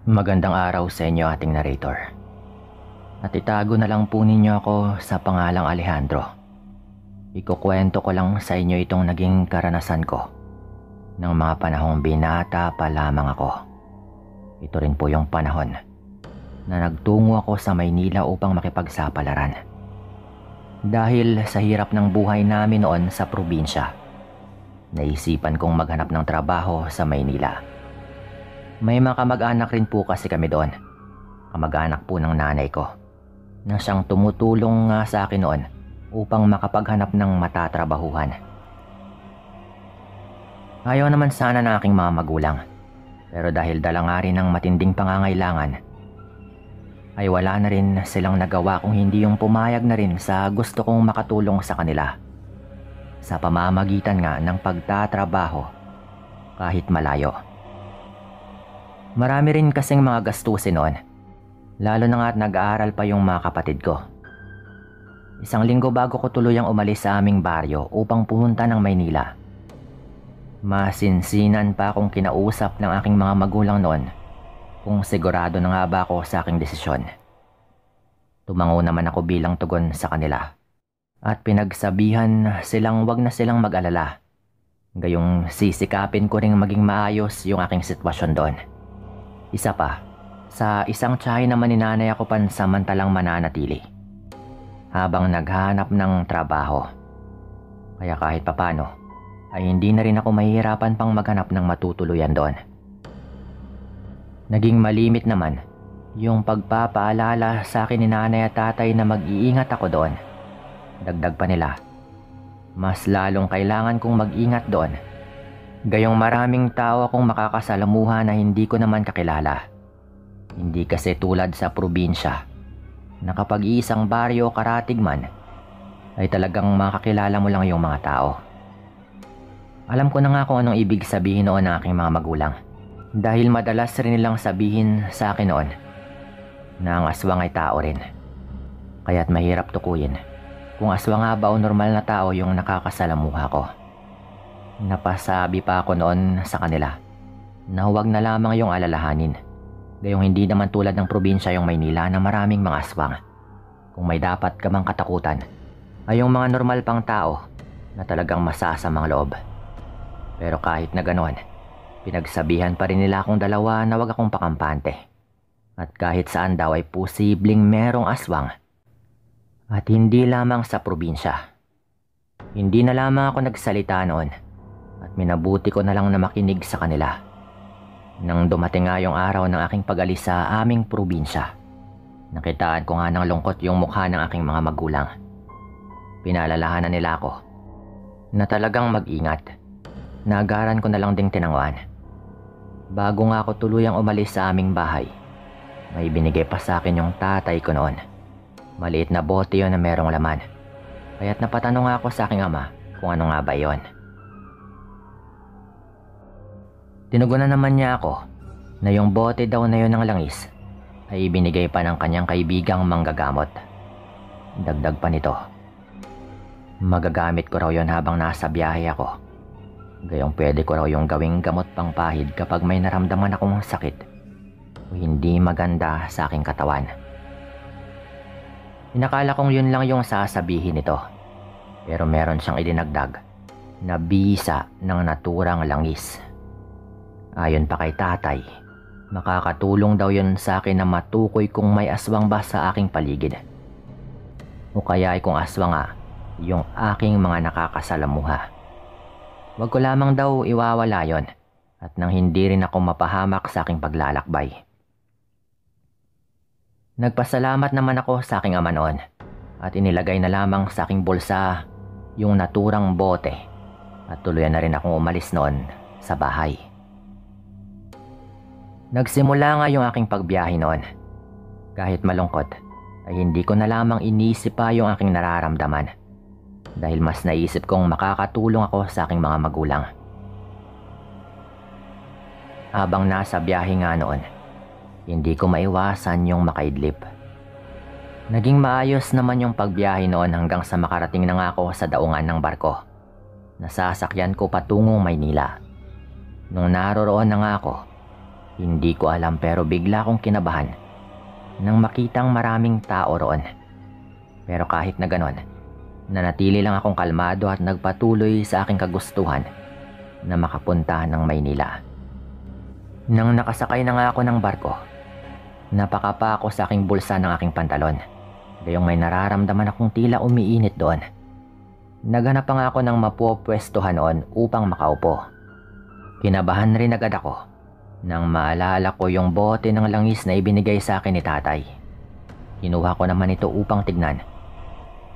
Magandang araw sa inyo ating narrator. At itago na lang po ninyo ako sa pangalang Alejandro. Ikukwento ko lang sa inyo itong naging karanasan ko ng mga panahong binata pa lamang ako. Ito rin po yung panahon na nagtungo ako sa Maynila upang makipagsapalaran. Dahil sa hirap ng buhay namin noon sa probinsya, naisipan kong maghanap ng trabaho sa Maynila. May mga kamag-anak rin po kasi kami doon. Kamag-anak po ng nanay ko na siyang tumutulong nga sa akin noon upang makapaghanap ng matatrabahuhan. Ayaw naman sana ng aking mga magulang, pero dahil dala nga rin ng matinding pangangailangan, ay wala na rin silang nagawa kung hindi yung pumayag na rin sa gusto kong makatulong sa kanila sa pamamagitan nga ng pagtatrabaho kahit malayo. Marami rin kasing mga gastusin noon, lalo na nga at nag-aaral pa yung mga kapatid ko. Isang linggo bago ko tuluyang umalis sa aming baryo upang pumunta ng Maynila, masinsinan pa akong kinausap ng aking mga magulang noon kung sigurado na nga ba ako sa aking desisyon. Tumango naman ako bilang tugon sa kanila at pinagsabihan silang wag na silang mag-alala. Gayong sisikapin ko ring maging maayos yung aking sitwasyon doon. Isa pa, sa isang tiyahin naman ni nanay ako pansamantalang mananatili habang naghanap ng trabaho. Kaya kahit papano ay hindi na rin ako mahihirapan pang maghanap ng matutuluyan doon. Naging malimit naman yung pagpapaalala sa akin ni nanay at tatay na mag-iingat ako doon. Dagdag pa nila, mas lalong kailangan kong mag-ingat doon. Gayong maraming tao akong makakasalamuha na hindi ko naman kakilala. Hindi kasi tulad sa probinsya na kapag iisang baryo o karatig man ay talagang makakilala mo lang yung mga tao. Alam ko na nga kung anong ibig sabihin noon ng aking mga magulang, dahil madalas rin nilang sabihin sa akin noon na ang aswang ay tao rin. Kaya't mahirap tukuyin kung aswang nga ba o normal na tao yung nakakasalamuha ko. Napasabi pa ako noon sa kanila na huwag na lamang yung alalahanin, gayong hindi naman tulad ng probinsya yung Maynila na maraming mga aswang. Kung may dapat ka mang katakutan ay yung mga normal pang tao na talagang masasamang loob. Pero kahit na ganon, pinagsabihan pa rin nila akong dalawa na huwag akong pakampante. At kahit saan daw ay posibleng merong aswang, at hindi lamang sa probinsya. Hindi na lamang ako nagsalita noon at minabuti ko na lang na makinig sa kanila. Nang dumating nga yung araw ng aking pag-alis sa aming probinsya, nakitaan ko nga ng lungkot yung mukha ng aking mga magulang. Pinalalahanan nila ako na talagang mag-ingat. Nagaran ko na lang ding tinanguan. Bago nga ako tuluyang umalis sa aming bahay, may binigay pa sa akin yung tatay ko noon. Maliit na bote yun na merong laman. Kaya't napatanong ako sa aking ama kung ano nga ba yun. Tinugunan naman niya ako na yung bote daw na yun ng langis ay ibinigay pa ng kanyang kaibigang manggagamot. Dagdag pa nito, magagamit ko raw yun habang nasa biyahe ako. Gayong pwede ko raw yung gawing gamot pang pahid kapag may naramdaman akong sakit o hindi maganda sa aking katawan. Inakala kong yun lang yung sasabihin nito, pero meron siyang idinagdag na bisa ng naturang langis. Ayon pa kay tatay, makakatulong daw yun sa akin na matukoy kung may aswang ba sa aking paligid. O kaya ay kung aswang nga yung aking mga nakakasalamuha. Huwag ko lamang daw iwawala yon at nang hindi rin ako mapahamak sa aking paglalakbay. Nagpasalamat naman ako sa aking ama noon at inilagay na lamang sa aking bulsa yung naturang bote at tuluyan na rin akong umalis noon sa bahay. Nagsimula nga yung aking pagbiyahe noon. Kahit malungkot, ay hindi ko na lamang inisip pa yung aking nararamdaman dahil mas naisip kong makakatulong ako sa aking mga magulang. Habang nasa biyahe nga noon, hindi ko maiwasan yung makaidlip. Naging maayos naman yung pagbiyahe noon hanggang sa makarating na nga ako sa daungan ng barko. Nasasakyan ko patungong Maynila. Nung naroroon na nga ako, Hindi ko alam pero bigla akong kinabahan nang makitang maraming tao roon. Pero kahit na ganon, nanatili lang akong kalmado at nagpatuloy sa aking kagustuhan na makapunta ng Maynila. Nang nakasakay na nga ako ng barko, napakapa ako sa aking bulsa ng aking pantalon. Gayong may nararamdaman akong tila umiinit doon. Naghanap pa nga ako ng mapupwestuhan noon upang makaupo. Kinabahan rin agad ako nang maalala ko yung bote ng langis na ibinigay sa akin ni tatay. Kinuha ko naman ito upang tignan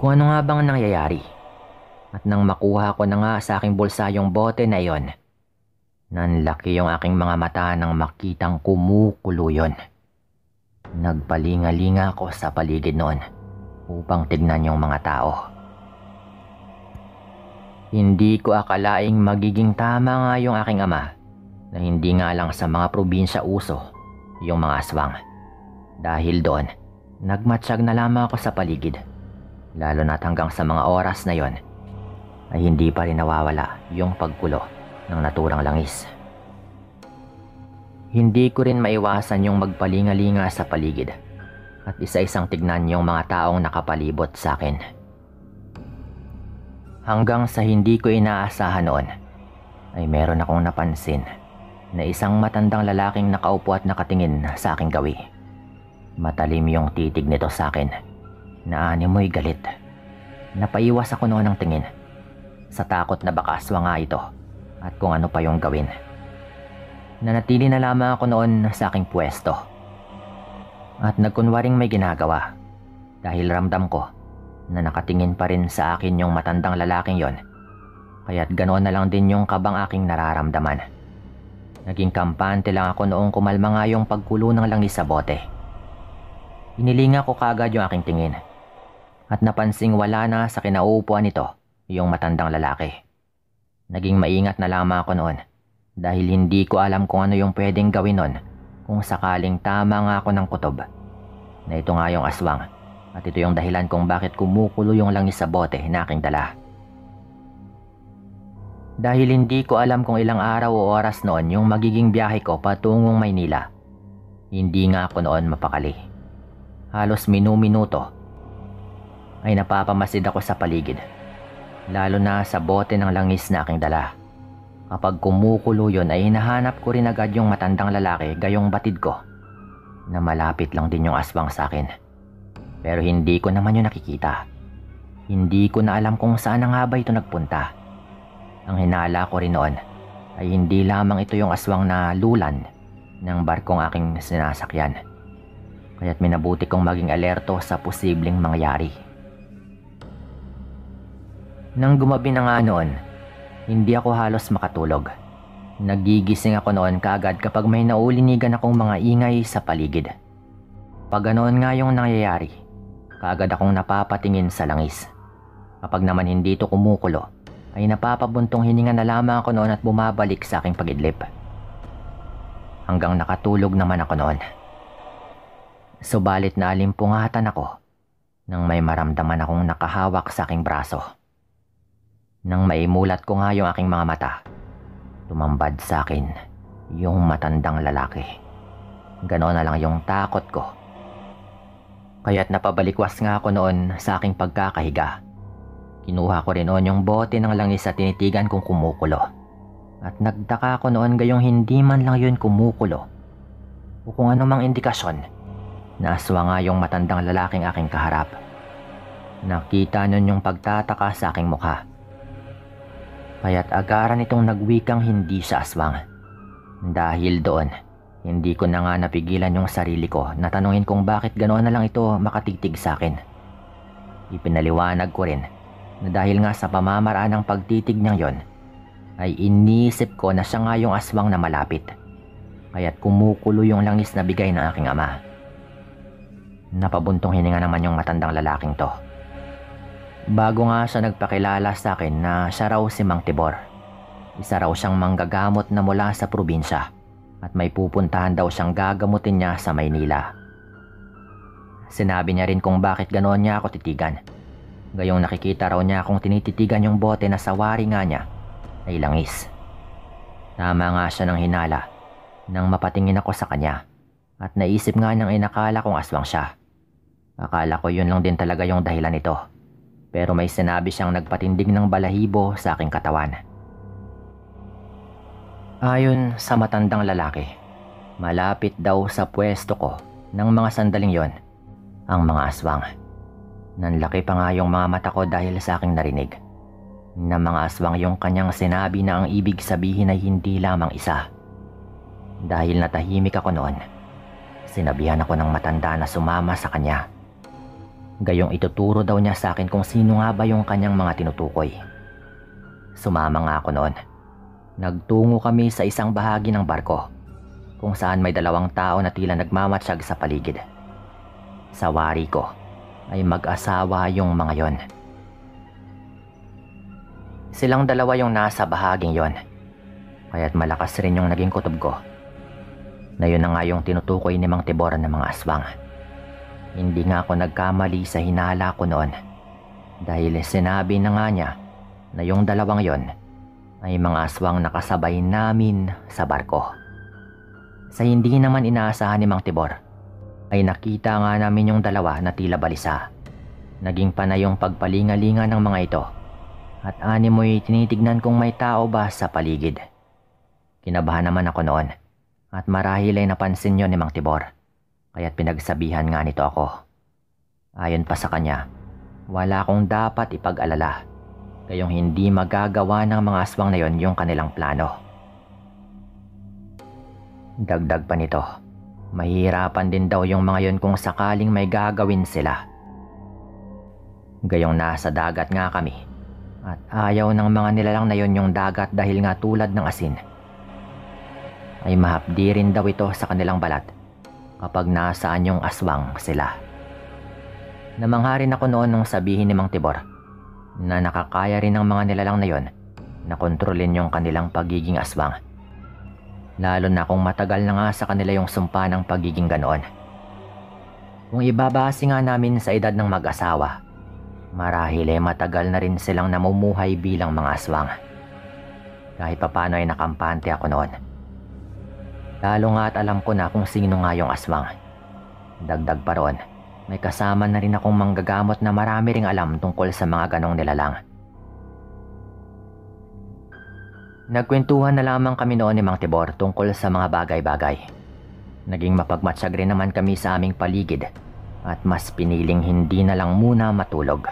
kung ano nga bang nangyayari. At nang makuha ko na nga sa aking bulsa yung bote na iyon, nanlaki yung aking mga mata nang makitang kumukulo yun. Nagpalinga-linga ako sa paligid noon upang tignan yung mga tao. Hindi ko akalaing magiging tama nga yung aking ama na hindi nga lang sa mga probinsya uso yung mga aswang. Dahil doon, nagmatsyag na lamang ako sa paligid. Lalo na't hanggang sa mga oras na yon ay hindi pa rin nawawala yung pagkulo ng naturang langis. Hindi ko rin maiwasan yung magpalinga-linga sa paligid at isa-isang tignan yung mga taong nakapalibot sa akin. Hanggang sa hindi ko inaasahan noon ay meron akong napansin na isang matandang lalaking nakaupo at nakatingin sa aking gawi. Matalim yung titig nito sa akin na animoy galit. Napaiwas ako noon ng tingin sa takot na baka aswang nga ito at kung ano pa yung gawin. Nanatili na lamang ako noon sa aking pwesto at nagkunwaring may ginagawa dahil ramdam ko na nakatingin pa rin sa akin yung matandang lalaking yon, kaya't ganoon na lang din yung kabang aking nararamdaman. Naging kampante lang ako noong kumalma nga yung pagkulo ng langis sa bote. Inilinga ko kaagad yung aking tingin at napansing wala na sa kinauupuan nito yung matandang lalaki. Naging maingat na lamang ako noon dahil hindi ko alam kung ano yung pwedeng gawin noon kung sakaling tama nga ako ng kutob na ito nga yung aswang at ito yung dahilan kung bakit kumukulo yung langis sa bote na aking dala. Dahil hindi ko alam kung ilang araw o oras noon yung magiging biyahe ko patungong Maynila, hindi nga ako noon mapakali. Halos minu-minuto ay napapamasid ako sa paligid, lalo na sa bote ng langis na aking dala. Kapag kumukulo yun ay hinahanap ko rin agad yung matandang lalaki gayong batid ko na malapit lang din yung aswang sa akin. Pero hindi ko naman yun nakikita. Hindi ko na alam kung saan nga ba ito nagpunta. Ang hinala ko rin noon ay hindi lamang ito yung aswang na lulan ng barkong aking sinasakyan. Kaya't minabuti kong maging alerto sa posibleng mangyari. Nang gumabi na nga noon, hindi ako halos makatulog. Nagigising ako noon kaagad kapag may naulinigan akong mga ingay sa paligid. Pag ganoon nga yung nangyayari, kaagad akong napapatingin sa langis. Kapag naman hindi ito kumukulo, ay napapabuntong hininga na lamang ako noon at bumabalik sa aking pagidlip. Hanggang nakatulog naman ako noon. Subalit na alimpungatan ako nang may maramdaman akong nakahawak sa aking braso. Nang maimulat ko nga yung aking mga mata, tumambad sa akin yung matandang lalaki. Ganoon na lang yung takot ko. Kaya't napabalikwas nga ako noon sa aking pagkakahiga. Kinuha ko rin noon yung bote ng langis at tinitigan kong kumukulo. At nagtaka ko noon gayong hindi man lang yun kumukulo o kung anumang indikasyon na aswa nga yung matandang lalaking aking kaharap. Nakita nun yung pagtataka sa aking mukha. Kaya't agaran itong nagwikang hindi siya aswang. Dahil doon, hindi ko na nga napigilan yung sarili ko na tanungin kung bakit ganoon na lang ito makatitig sa akin. Ipinaliwanag ko rin na dahil nga sa pamamaraan ng pagtitig niyang yon, ay iniisip ko na siya nga yung aswang na malapit. Kaya't kumukulo yung langis na bigay ng aking ama. Napabuntong hininga naman yung matandang lalaking to. Bago nga siya nagpakilala sa akin na siya raw si Mang Tibor. Isa raw siyang manggagamot na mula sa probinsya at may pupuntahan daw siyang gagamutin niya sa Maynila. Sinabi niya rin kung bakit ganoon niya ako titigan. Gayong nakikita raw niya kung tinititigan yung bote na sawari nga niya ay langis. Tama nga siya ng hinala Nang mapatingin ako sa kanya at naisip nga niyang inakala kong aswang siya. Akala ko yun lang din talaga yung dahilan nito. Pero may sinabi siyang nagpatindig ng balahibo sa aking katawan. Ayon sa matandang lalaki, malapit daw sa pwesto ko ng mga sandaling yon ang mga aswang. Nanlaki pa nga yung mga mata ko dahil sa aking narinig na mga aswang yung kanyang sinabi na ang ibig sabihin ay hindi lamang isa. Dahil natahimik ako noon, sinabihan ako ng matanda na sumama sa kanya. Gayong ituturo daw niya sa akin kung sino nga ba yung kanyang mga tinutukoy. Sumama nga ako noon. Nagtungo kami sa isang bahagi ng barko kung saan may 2 tao na tila nagmamatsyag sa paligid. Sa wari ko ay mag-asawa yung mga yon. Silang 2 yung nasa bahaging yon, kaya't malakas rin yung naging kutob ko. Na yun na nga yung tinutukoy ni Mang Tibor ng mga aswang. Hindi nga ako nagkamali sa hinala ko noon dahil sinabi na nga niya na yung 2 yon ay mga aswang nakasabay namin sa barko. Sa hindi naman inaasahan ni Mang Tibor ay nakita nga namin yung 2 na tila balisa. Naging panay yung pagpalingalinga ng mga ito at animoy tinitignan kung may tao ba sa paligid. Kinabahan naman ako noon at marahil ay napansin yun ni Mang Tibor, kaya't pinagsabihan nga nito ako. Ayon pa sa kanya, wala akong dapat ipag-alala, gayong hindi magagawa ng mga aswang na yon yung kanilang plano. Dagdag pa nito, mahihirapan din daw yung mga yon kung sakaling may gagawin sila. Gayong nasa dagat nga kami at ayaw ng mga nilalang na yon yung dagat dahil nga tulad ng asin ay mahapdi rin daw ito sa kanilang balat kapag nasaan yung aswang sila. Namangha rin ako noon nung sabihin ni Mang Tibor na nakakaya rin ng mga nilalang na yon na kontrolin yung kanilang pagiging aswang. Lalo na kung matagal na nga sa kanila yung sumpa ng pagiging ganoon. Kung ibabase nga namin sa edad ng mag-asawa, marahil ay matagal na rin silang namumuhay bilang mga aswang. Kahit papano ay nakampante ako noon. Lalo nga at alam ko na kung sino nga yung aswang. Dagdag pa roon, may kasama na rin akong manggagamot na marami ring alam tungkol sa mga ganong nilalang. Nagkwentuhan na lamang kami noon ni Mang Tibor tungkol sa mga bagay-bagay. Naging mapagmatsyag rin naman kami sa aming paligid at mas piniling hindi na lang muna matulog.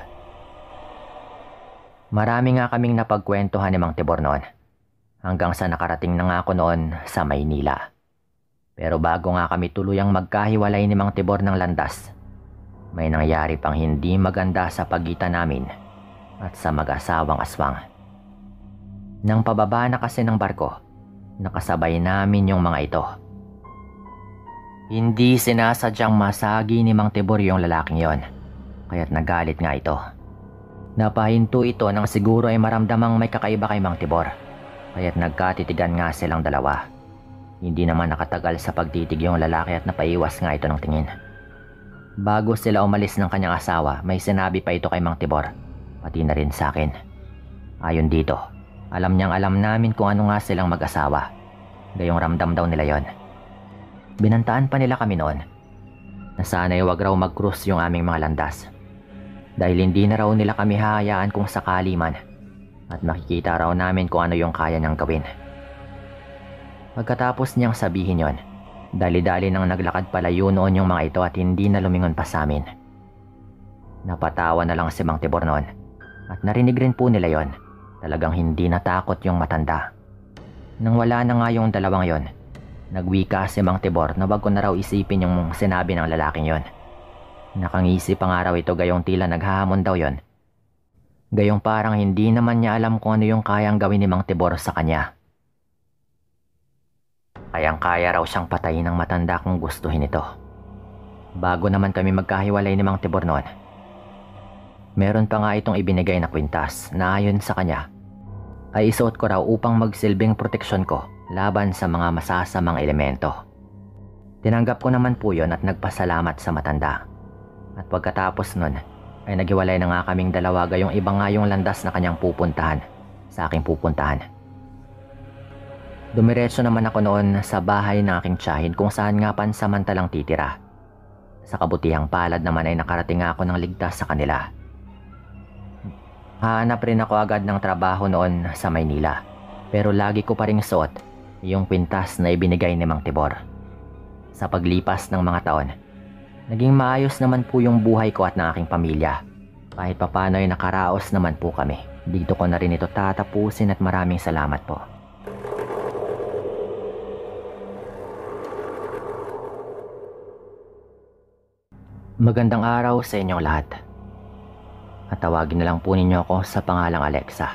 Marami nga kaming napagkwentuhan ni Mang Tibor noon hanggang sa nakarating na nga ako noon sa Maynila. Pero bago nga kami tuluyang magkahiwalay ni Mang Tibor ng landas, may nangyari pang hindi maganda sa pagitan namin at sa mag-asawang aswang. Nang pababa na kasi ng barko, nakasabay namin yung mga ito. Hindi sinasadyang masagi ni Mang Tibor yung lalaking yon, kaya't nagalit nga ito. Napahinto ito nang siguro ay maramdamang may kakaiba kay Mang Tibor, kaya't nagkatitigan nga silang 2. Hindi naman nakatagal sa pagtitig yung lalaki at napaiwas nga ito ng tingin. Bago sila umalis ng kanyang asawa, may sinabi pa ito kay Mang Tibor, pati na rin sa akin. Ayon dito, alam niyang alam namin kung ano nga silang mag-asawa. Gayong ramdam daw nila yon. Binantaan pa nila kami noon na sana'y wag raw mag-cruise yung aming mga landas. Dahil hindi na raw nila kami hahayaan kung sakali man at makikita raw namin kung ano yung kaya niyang gawin. Pagkatapos niyang sabihin yon, dali-dali nang naglakad palayo noon yung mga ito at hindi na lumingon pa sa amin. Napatawa na lang si Mang Tibor noon at narinig rin po nila yon. Talagang hindi natakot yung matanda. Nang wala na nga yung 2 yon, nagwika si Mang Tibor na wag ko na raw isipin yung sinabi ng lalaking yon. Nakangisi pa nga raw ito gayong tila naghahamon daw yon. Gayong parang hindi naman niya alam kung ano yung kayang gawin ni Mang Tibor sa kanya. Kayang-kaya raw siyang patayin ng matanda kung gustuhin ito. Bago naman kami magkahiwalay ni Mang Tibor noon, meron pa nga itong ibinigay na kwintas na ayon sa kanya ay isuot ko raw upang magsilbing proteksyon ko laban sa mga masasamang elemento. Tinanggap ko naman po yon at nagpasalamat sa matanda. At pagkatapos nun ay naghiwalay na nga kaming 2 gayong iba nga yung landas na kanyang pupuntahan sa aking pupuntahan. Dumiretso naman ako noon sa bahay ng aking tiyahin kung saan nga pansamantalang titira. Sa kabutihang palad naman ay nakarating ako ng ligtas sa kanila. Hanap rin ako agad ng trabaho noon sa Maynila, pero lagi ko pa ring suot yung kwintas na ibinigay ni Mang Tibor. Sa paglipas ng mga taon, naging maayos naman po yung buhay ko at ng aking pamilya. Kahit papano ay nakaraos naman po kami. Dito ko na rin ito tatapusin at maraming salamat po. Magandang araw sa inyong lahat. At tawagin na lang po ninyo ako sa pangalang Alexa,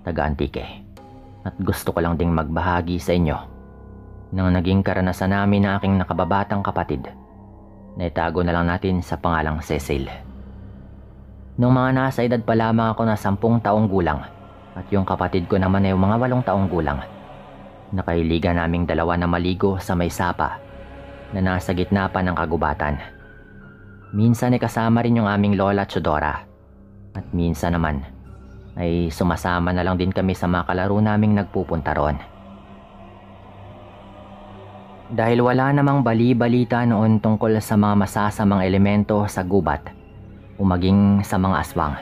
taga-Antique. At gusto ko lang ding magbahagi sa inyo ng naging karanasan namin ng aking nakababatang kapatid na itago na lang natin sa pangalang Cecil. Nung mga nasa edad pa lamang ako na 10 taong gulang at yung kapatid ko naman ay mga 8 taong gulang, nakailigan naming dalawa na maligo sa may sapa na nasa gitna pa ng kagubatan. Minsan ay kasama rin yung aming lola Chodora at minsan naman ay sumasama na lang din kami sa mga kalaro naming nagpupunta roon. Dahil wala namang bali-balita noon tungkol sa mga masasamang elemento sa gubat o maging sa mga aswang,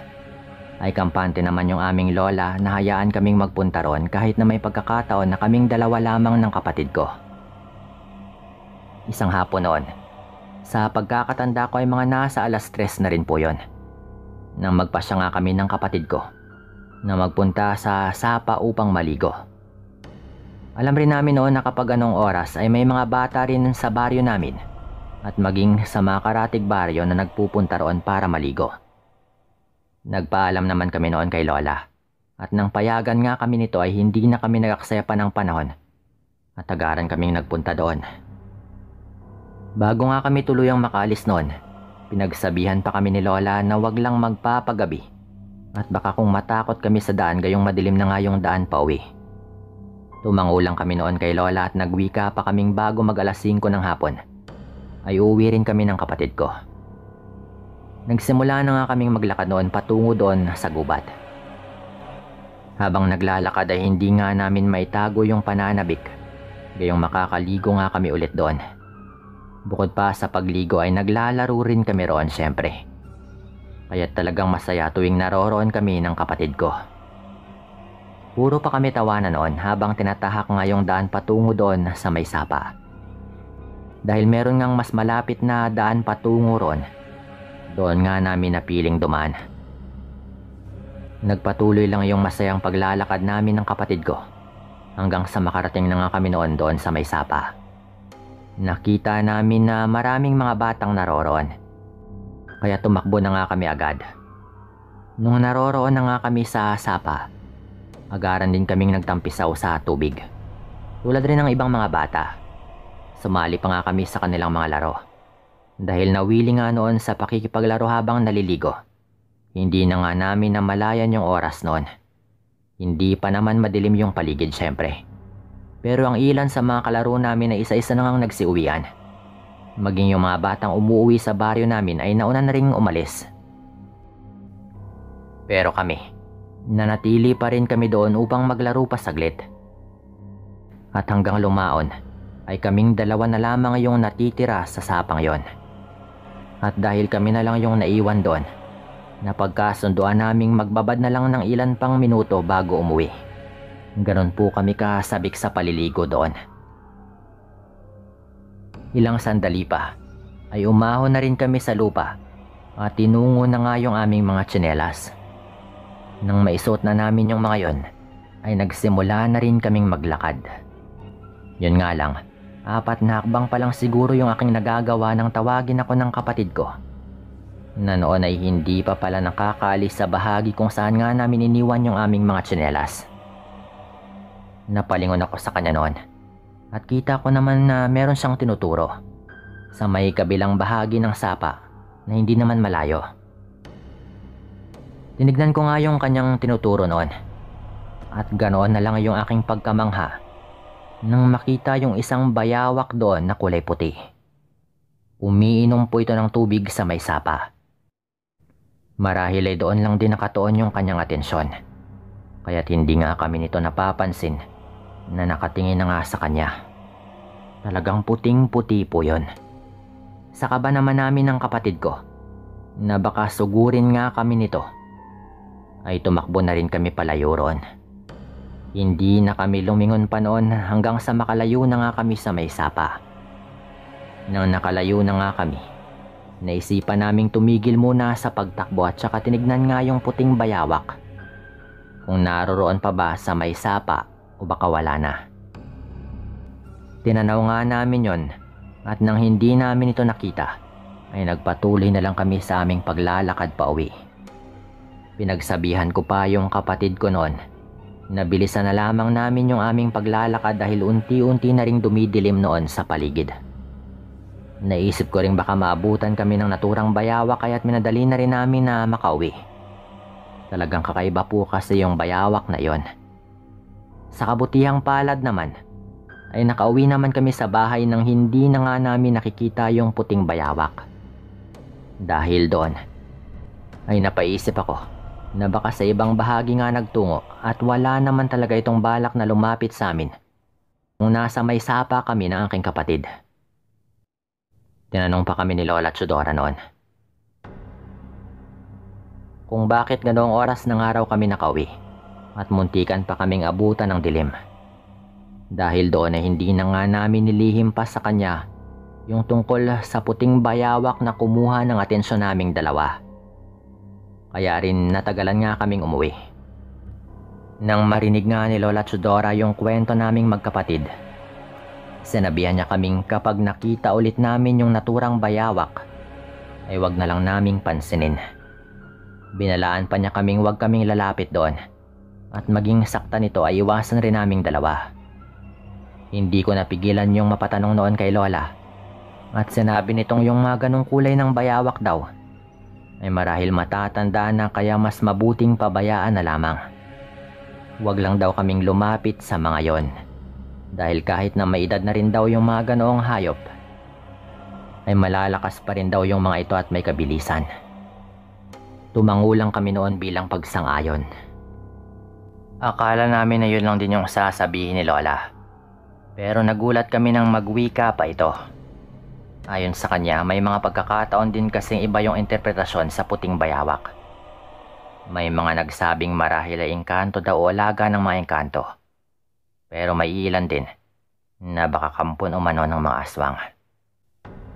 ay kampante naman yung aming lola na hayaan kaming magpunta roon kahit na may pagkakataon na kaming dalawa lamang ng kapatid ko. Isang hapon noon, sa pagkakatanda ko ay mga nasa 3:00 na rin po yon, nang magpasya nga kami ng kapatid ko na magpunta sa sapa upang maligo. Alam rin namin noon na kapag anong oras ay may mga bata rin sa baryo namin at maging sa mga karatig baryo na nagpupunta roon para maligo. Nagpaalam naman kami noon kay lola at nang payagan nga kami nito ay hindi na kami nagaksaya pa ng panahon at agaran kaming nagpunta doon. Bago nga kami tuluyang makaalis noon, pinagsabihan pa kami ni lola na wag lang magpapagabi at baka kung matakot kami sa daan gayong madilim na nga yung daan pa uwi. Tumangulang kami noon kay lola at nagwika pa kaming bago mag 5:00 ng hapon ay uuwi rin kami ng kapatid ko. Nagsimula na nga kaming maglakad noon patungo doon sa gubat. Habang naglalakad ay hindi nga namin maitago yung pananabik gayong makakaligo nga kami ulit doon. Bukod pa sa pagligo ay naglalaro rin kami roon syempre. Kaya talagang masaya tuwing naroroon kami ng kapatid ko. Puro pa kami tawanan noon habang tinatahak nga yung daan patungo doon sa may sapa. Dahil meron ngang mas malapit na daan patungo roon, doon nga namin napiling dumaan. Nagpatuloy lang yung masayang paglalakad namin ng kapatid ko hanggang sa makarating na nga kami noon doon sa may sapa. Nakita namin na maraming mga batang naroroon, kaya tumakbo na nga kami agad. Nung naroroon na nga kami sa sapa, agaran din kaming nagtampisaw sa tubig. Tulad rin ng ibang mga bata, sumali pa nga kami sa kanilang mga laro. Dahil nawili nga noon sa pakikipaglaro habang naliligo, hindi na nga namin namalayan yung oras noon. Hindi pa naman madilim yung paligid syempre. Pero ang ilan sa mga kalaro namin ay isa-isa na ngang nagsiuwian. Maging yung mga batang umuwi sa baryo namin ay nauna na ring umalis. Pero kami, nanatili pa rin kami doon upang maglaro pa saglit. At hanggang lumaon, ay kaming dalawa na lamang yung natitira sa sapang yon. At dahil kami na lang yung naiwan doon, napagkasunduan naming magbabad na lang ng ilan pang minuto bago umuwi. Ganon po kami kasabik sa paliligo doon. Ilang sandali pa ay umahon na rin kami sa lupa at tinungo na nga yung aming mga tsinelas. Nang maisuot na namin yung mga yon, ay nagsimula na rin kaming maglakad. Yun nga lang, 4 na hakbang pa lang siguro yung aking nagagawa nang tawagin ako ng kapatid ko, na noon ay hindi pa pala nakakaalis sa bahagi kung saan nga namin iniwan yung aming mga tsinelas. Napalingon ako sa kanya noon at kita ko naman na meron siyang tinuturo sa may kabilang bahagi ng sapa na hindi naman malayo. Tinignan ko nga yung kanyang tinuturo noon at ganoon na lang yung aking pagkamangha nang makita yung isang bayawak doon na kulay puti. Umiinom po ito ng tubig sa may sapa. Marahil ay doon lang din nakatuon yung kanyang atensyon, kaya't hindi nga kami nito napapansin na nakatingin na nga sa kanya. Talagang puting-puti po yun. Sa kaba naman namin ng kapatid ko na baka sugurin nga kami nito, ay tumakbo na rin kami palayo roon. Hindi na kami lumingon pa noon hanggang sa makalayo na nga kami sa may sapa. Nang nakalayo na nga kami, naisipan naming tumigil muna sa pagtakbo at saka tinignan nga yung puting bayawak kung naroroon pa ba sa may sapa o baka wala na. Tinanaw nga namin yon at nang hindi namin ito nakita, ay nagpatuloy na lang kami sa aming paglalakad pa uwi. Pinagsabihan ko pa yung kapatid ko noon na bilisan na lamang namin yung aming paglalakad dahil unti-unti na ring dumidilim noon sa paligid. Naisip ko rin baka maabutan kami ng naturang bayawak kaya't minadali na rin namin na makauwi. Talagang kakaiba po kasi yung bayawak na yon. Sa kabutihang palad naman, ay nakauwi naman kami sa bahay nang hindi na nga namin nakikita yung puting bayawak. Dahil doon, ay napaisip ako na baka sa ibang bahagi nga nagtungo at wala naman talaga itong balak na lumapit sa amin nung nasa may sapa kami ng aking kapatid. Tinanong pa kami ni Lola Chudora noon kung bakit ganoong oras ng araw kami nakauwi at muntikan pa kaming abutan ng dilim. Dahil doon ay hindi na nga namin nilihim pa sa kanya yung tungkol sa puting bayawak na kumuha ng atensyon naming dalawa. Kaya rin natagalan nga kaming umuwi. Nang marinig nga ni Lola Chudora yung kwento naming magkapatid, sinabihan niya kaming kapag nakita ulit namin yung naturang bayawak, ay wag na lang naming pansinin. Binalaan pa niya kaming wag kaming lalapit doon at maging sakta nito ay iwasan rin naming dalawa. Hindi ko napigilan yung mapatanong noon kay Lola at sinabi nitong yung mga ganong kulay ng bayawak daw ay marahil matatanda na kaya mas mabuting pabayaan na lamang. Huwag lang daw kaming lumapit sa mga yon dahil kahit na may edad na rin daw yung mga ganoong hayop ay malalakas pa rin daw yung mga ito at may kabilisan. Tumangulang kami noon bilang pagsang-ayon. Akala namin na yun lang din yung sasabihin ni Lola. Pero nagulat kami nang magwika pa ito. Ayon sa kanya, may mga pagkakataon din kasing iba yung interpretasyon sa puting bayawak. May mga nagsabing marahil ay engkanto daw o alaga ng mga engkanto. Pero may ilan din na baka kampon umano ng mga aswang.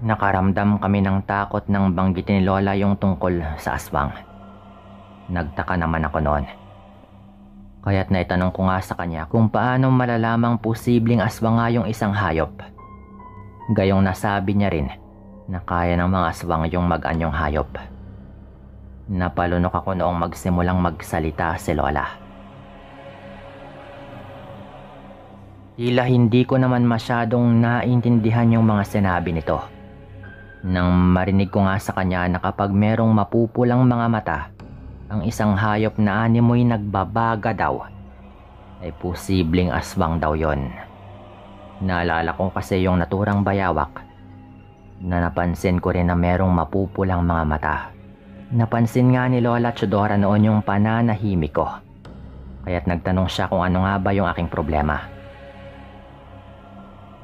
Nakaramdam kami ng takot nang banggitin ni Lola yung tungkol sa aswang. Nagtaka naman ako noon. Kaya't naitanong ko nga sa kanya kung paano malalamang posibleng aswang nga yung isang hayop. Gayong nasabi niya rin na kaya ng mga aswang yung mag-anyong hayop. Napalunok ako noong magsimulang magsalita si Lola. Tila hindi ko naman masyadong naintindihan yung mga sinabi nito. Nang marinig ko nga sa kanya na kapag merong mapupulang mga mata, ang isang hayop na animoy nagbabaga daw, ay posibleng aswang daw yon. Naalala ko kasi yung naturang bayawak na napansin ko rin na merong mapupulang mga mata. Napansin nga ni Lola Chudora noon yung pananahimik ko, kaya't nagtanong siya kung ano nga ba yung aking problema.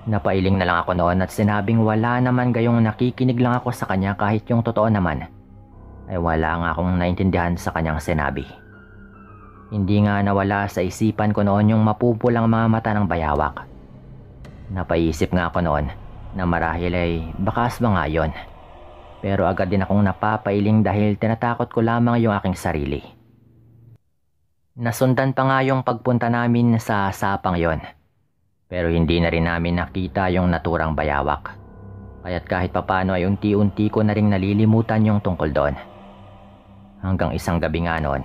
Napailing na lang ako noon at sinabing wala naman gayong nakikinig lang ako sa kanya kahit yung totoo naman ay wala nga akong naintindihan sa kanyang sinabi. Hindi nga nawala sa isipan ko noon yung mapupulang mga mata ng bayawak. Napaisip nga ako noon na marahil ay baka aswang nga yun. Pero agad din akong napapailing dahil tinatakot ko lamang yung aking sarili. Nasundan pa nga yung pagpunta namin sa sapang yon. Pero hindi na rin namin nakita yung naturang bayawak. Kaya't kahit papano ay unti-unti ko na rin nalilimutan yung tungkol doon. Hanggang isang gabi nga noon,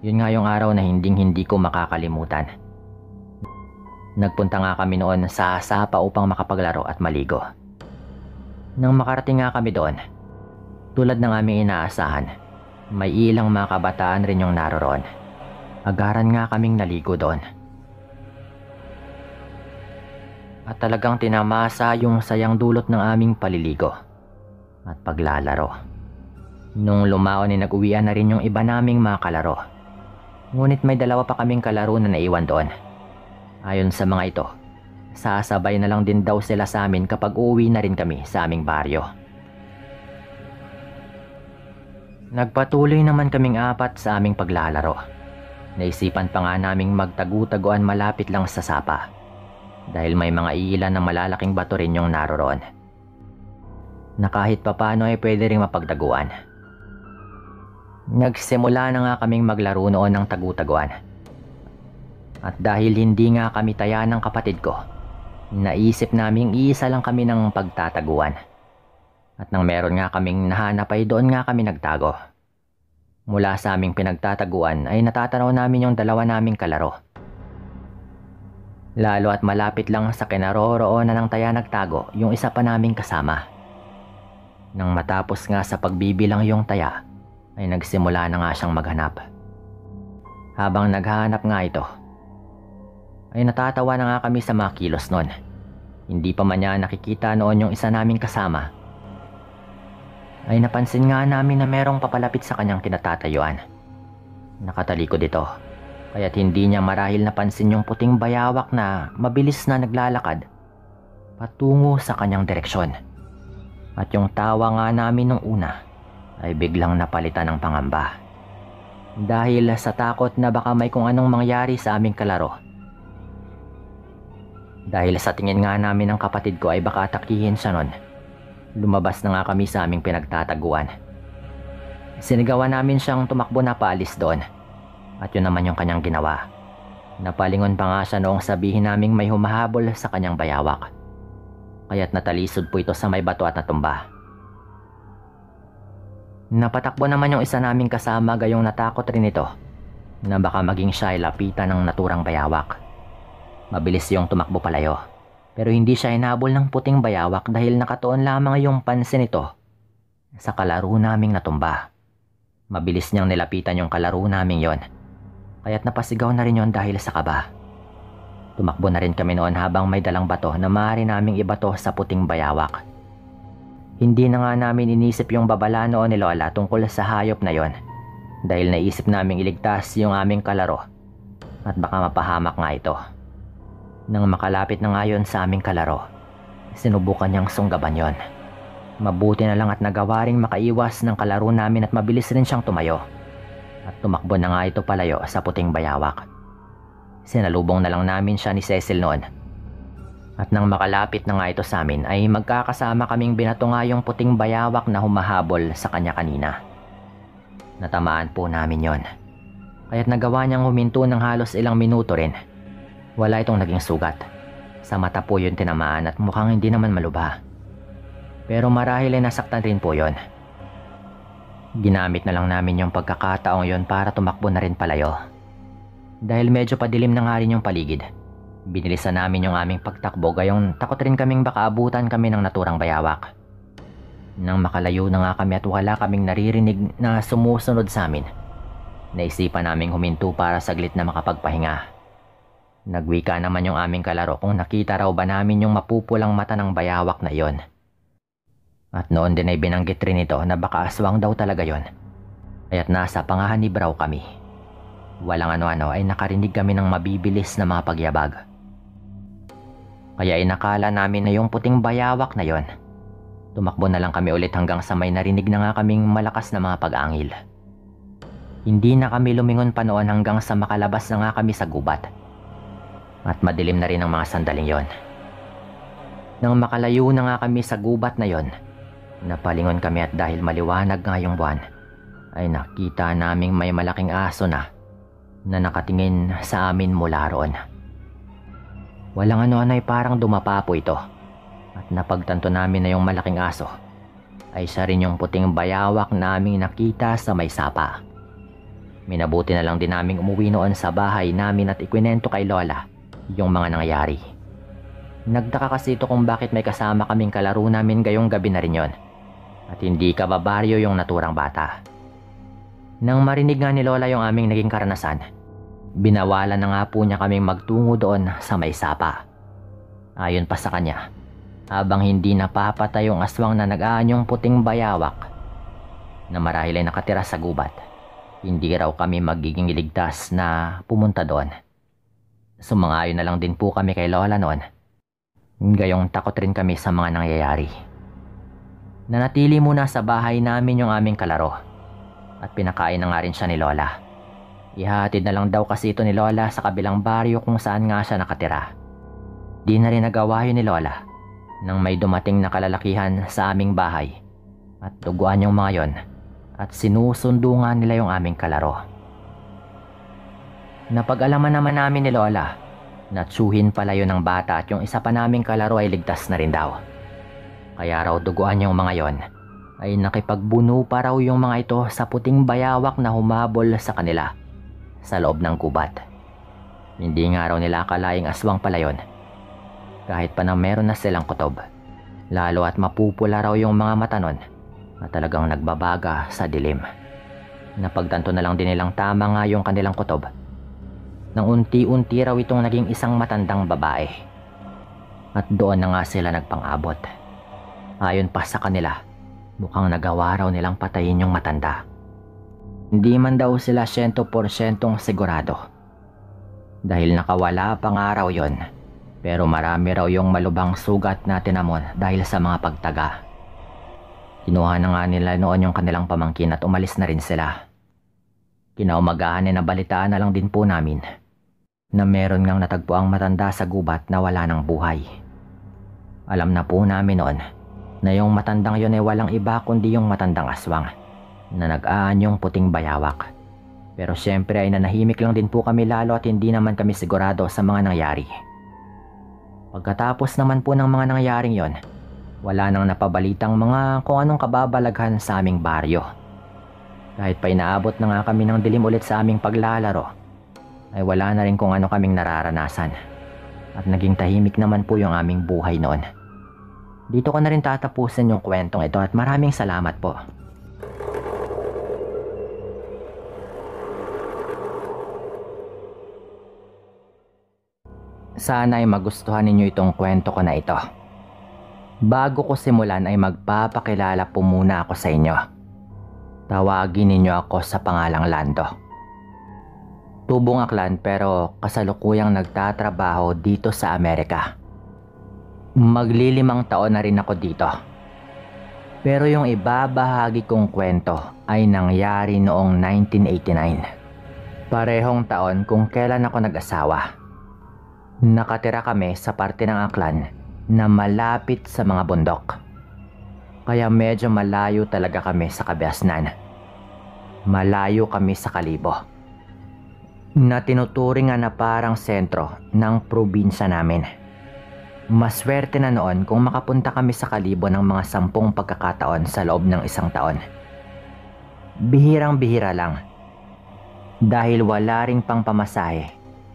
yun nga yung araw na hindi ko makakalimutan. Nagpunta nga kami noon sa sapa upang makapaglaro at maligo. Nang makarating nga kami doon, tulad ng aming inaasahan, may ilang mga kabataan rin yung naroroon. Agaran nga kaming naligo doon. At talagang tinamasa yung sayang dulot ng aming paliligo at paglalaro. Nung lumaon ay nag-uwian na rin yung iba naming mga kalaro. Ngunit may dalawa pa kaming kalaro na naiwan doon. Ayon sa mga ito, sasabay na lang din daw sila sa amin kapag uuwi na rin kami sa aming baryo. Nagpatuloy naman kaming apat sa aming paglalaro. Naisipan pa nga naming magtagu-taguan malapit lang sa sapa dahil may mga iilan na malalaking bato rin yung naroroon na kahit papano ay pwede ring mapagtaguan. Nagsimula na nga kaming maglaro noon ng tagu-taguan. At dahil hindi nga kami taya ng kapatid ko, naisip naming iisa lang kami ng pagtataguan. At nang meron nga kaming nahanap ay doon nga kami nagtago. Mula sa aming pinagtataguan ay natatanaw namin yung dalawa naming kalaro. Lalo at malapit lang sa kinaroroonan ng taya nagtago yung isa pa naming kasama. Nang matapos nga sa pagbibilang yung taya, ay nagsimula na nga siyang maghanap. Habang naghahanap nga ito, ay natatawa na nga kami sa mga kilos nun. Hindi pa man niya nakikita noon yung isa naming kasama, ay napansin nga namin na merong papalapit sa kanyang kinatatayuan. Nakatalikod ito, kaya't hindi niya marahil napansin yung puting bayawak na mabilis na naglalakad patungo sa kanyang direksyon. At yung tawa nga namin nung una ay biglang napalitan ng pangamba. Dahil sa takot na baka may kung anong mangyari sa aming kalaro. Dahil sa tingin nga namin ng kapatid ko ay baka atakihin siya nun, lumabas na nga kami sa aming pinagtataguan. Sinigawan namin siyang tumakbo na paalis doon. At yun naman yung kanyang ginawa. Napalingon pa nga siya noong sabihin naming may humahabol sa kanyang bayawak. Kaya't natalisod po ito sa may bato at natumba. Napatakbo naman yung isa naming kasama gayong natakot rin ito na baka maging siya ay lapitan ng naturang bayawak. Mabilis yung tumakbo palayo, pero hindi siya hinabol ng puting bayawak dahil nakatuon lamang yung pansin nito sa kalaro naming natumba. Mabilis niyang nilapitan yung kalaro naming yon, kaya't napasigaw na rin yon dahil sa kaba. Tumakbo na rin kami noon habang may dalang bato na maaari naming ibato sa puting bayawak. Hindi na nga namin inisip yung babala noon ni Lola tungkol sa hayop na yon dahil naisip naming iligtas yung aming kalaro at baka mapahamak nga ito. Nang makalapit na nga yon sa aming kalaro, sinubukan niyang sunggaban yon. Mabuti na lang at nagawa ring makaiwas ng kalaro namin at mabilis rin siyang tumayo. At tumakbo na nga ito palayo sa puting bayawak. Sinalubong na lang namin siya ni Cecil noon. At nang makalapit na nga ito sa amin ay magkakasama kaming binato nga yung puting bayawak na humahabol sa kanya kanina. Natamaan po namin yon. Kaya't nagawa niyang huminto ng halos ilang minuto rin. Wala itong naging sugat. Sa mata po yun tinamaan at mukhang hindi naman malubha. Pero marahil ay nasaktan rin po yon. Ginamit na lang namin yung pagkakataong yon para tumakbo na rin palayo. Dahil medyo padilim na nga rin yung paligid, binilisan namin yung aming pagtakbo gayong takot rin kaming baka abutan kami ng naturang bayawak. Nang makalayo na nga kami at wala kaming naririnig na sumusunod sa amin, naisipan naming huminto para saglit na makapagpahinga. Nagwika naman yung aming kalaro kung nakita raw ba namin yung mapupulang mata ng bayawak na yon. At noon din ay binanggit rin ito na baka aswang daw talaga yon. Kaya't nasa panganib raw kami. Walang ano-ano ay nakarinig kami ng mabibilis na mga pagyabag. Kaya inakala namin na yung puting bayawak na yon. Tumakbo na lang kami ulit hanggang sa may narinig na nga kaming malakas na mga pag-angil. Hindi na kami lumingon pa noon hanggang sa makalabas na nga kami sa gubat. At madilim na rin ang mga sandaling yon. Nang makalayo na nga kami sa gubat na yon, napalingon kami at dahil maliwanag nga yung buwan, ay nakita naming may malaking aso na nakatingin sa amin mula roon. Walang ano-ano ay parang dumapa po ito. At napagtanto namin na yung malaking aso ay siya rin yung puting bayawak naming nakita sa may sapa. Minabuti na lang din naming umuwi noon sa bahay namin at ikwinento kay Lola yung mga nangyayari. Nagtaka kasi ito kung bakit may kasama kaming kalaro namin gayong gabi na rin yon. At hindi kababaryo yung naturang bata. Nang marinig nga ni Lola yung aming naging karanasan, binawalan na nga po niya kaming magtungo doon sa may sapa. Ayon pa sa kanya, habang hindi napapatay yung aswang na nag-aanyong puting bayawak na marahil ay nakatira sa gubat, hindi raw kami magiging iligtas na pumunta doon. Sumang-ayon na lang din po kami kay Lola noon. Gayong takot rin kami sa mga nangyayari. Nanatili muna sa bahay namin yung aming kalaro at pinakain na nga rin siya ni Lola. Ihatid na lang daw kasi ito ni Lola sa kabilang baryo kung saan nga siya nakatira. Di na rin nagawa yun ni Lola nang may dumating na kalalakihan sa aming bahay at duguan yung mga yon at sinusundo nga nila yung aming kalaro. Napag-alaman naman namin ni Lola na tsuhin pala yun ng bata at yung isa pa naming kalaro ay ligtas na rin daw. Kaya raw duguan yung mga yon ay nakipagbuno pa raw yung mga ito sa puting bayawak na humabol sa kanila sa loob ng gubat. Hindi nga raw nila akalaing aswang pala yon. Kahit pa na meron na silang kutob, lalo at mapupula raw yung mga mata nun na talagang nagbabaga sa dilim. Napagtanto na lang din nilang tama nga yung kanilang kutob nang unti-unti raw itong naging isang matandang babae. At doon na nga sila nagpang-abot. Ayon pa sa kanila, mukhang nagawa raw nilang patayin yung matanda. Hindi man daw sila 100% sigurado. Dahil nakawala pang araw yon, pero marami raw yung malubang sugat na tinamon dahil sa mga pagtaga. Kinuha na nga nila noon yung kanilang pamangkin at umalis na rin sila. Kinaumagahan na balitaan na lang din po namin na meron ngang natagpuang matanda sa gubat na wala ng buhay. Alam na po namin noon na yung matandang yun ay walang iba kundi yung matandang aswang na nag-aanyong puting bayawak. Pero syempre ay nanahimik lang din po kami lalo at hindi naman kami sigurado sa mga nangyari. Pagkatapos naman po ng mga nangyaring yon, wala nang napabalitang mga kung anong kababalaghan sa aming baryo. Kahit pa inaabot na nga kami ng dilim ulit sa aming paglalaro, ay wala na rin kung ano kaming nararanasan. At naging tahimik naman po yung aming buhay noon. Dito ko na rin tatapusin yung kwentong ito at maraming salamat po. Sana ay magustuhan ninyo itong kwento ko na ito. Bago ko simulan ay magpapakilala po muna ako sa inyo. Tawagin ninyo ako sa pangalang Lando. Tubong Aklan pero kasalukuyang nagtatrabaho dito sa Amerika. Maglilimang taon na rin ako dito. Pero yung ibabahagi kong kwento ay nangyari noong 1989. Parehong taon kung kailan ako nag-asawa. Nakatira kami sa parte ng Aklan na malapit sa mga bundok. Kaya medyo malayo talaga kami sa Kabiasnan. Malayo kami sa Kalibo, na tinuturing nga na parang sentro ng probinsya namin. Maswerte na noon kung makapunta kami sa Kalibo ng mga 10 pagkakataon sa loob ng isang taon. Bihirang-bihira lang. Dahil wala ring pang pamasahe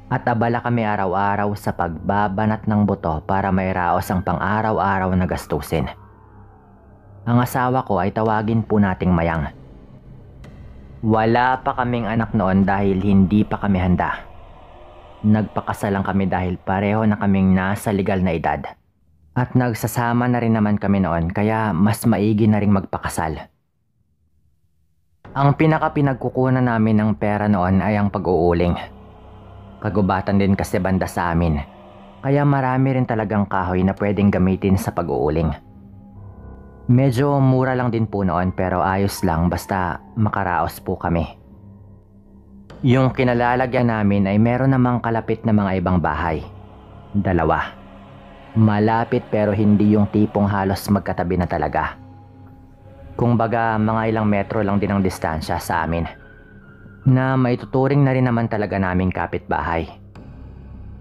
at abala kami araw-araw sa pagbabanat ng buto para may raos ang pang-araw-araw na gastusin. Ang asawa ko ay tawagin po nating Mayang. Wala pa kaming anak noon dahil hindi pa kami handa. Nagpakasal lang kami dahil pareho na kaming nasa legal na edad. At nagsasama na rin naman kami noon kaya mas maigi na rin magpakasal. Ang pinaka-pinagkukunan namin ng pera noon ay ang pag-uuling. Kagubatan din kasi banda sa amin, kaya marami rin talagang kahoy na pwedeng gamitin sa pag-uuling. Medyo mura lang din po noon pero ayos lang basta makaraos po kami. Yung kinalalagyan namin ay meron namang kalapit na mga ibang bahay. 2. Malapit pero hindi yung tipong halos magkatabi na talaga. Kung baga mga ilang metro lang din ang distansya sa amin. Na maituturing na rin naman talaga naming kapitbahay.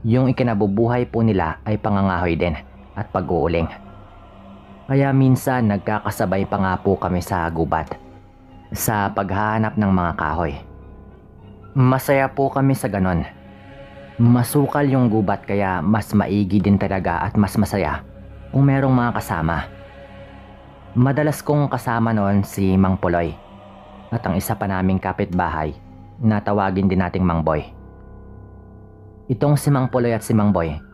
Yung ikinabubuhay po nila ay pangangahoy din at pag-uuling. Kaya minsan nagkakasabay pa nga po kami sa gubat sa paghahanap ng mga kahoy. Masaya po kami sa ganon. Masukal yung gubat kaya mas maigi din talaga at mas masaya kung merong mga kasama. Madalas kong kasama noon si Mang Puloy at ang isa pa naming kapitbahay na tawagin din nating Mang Boy. Itong si Mang Puloy at si Mang Boy,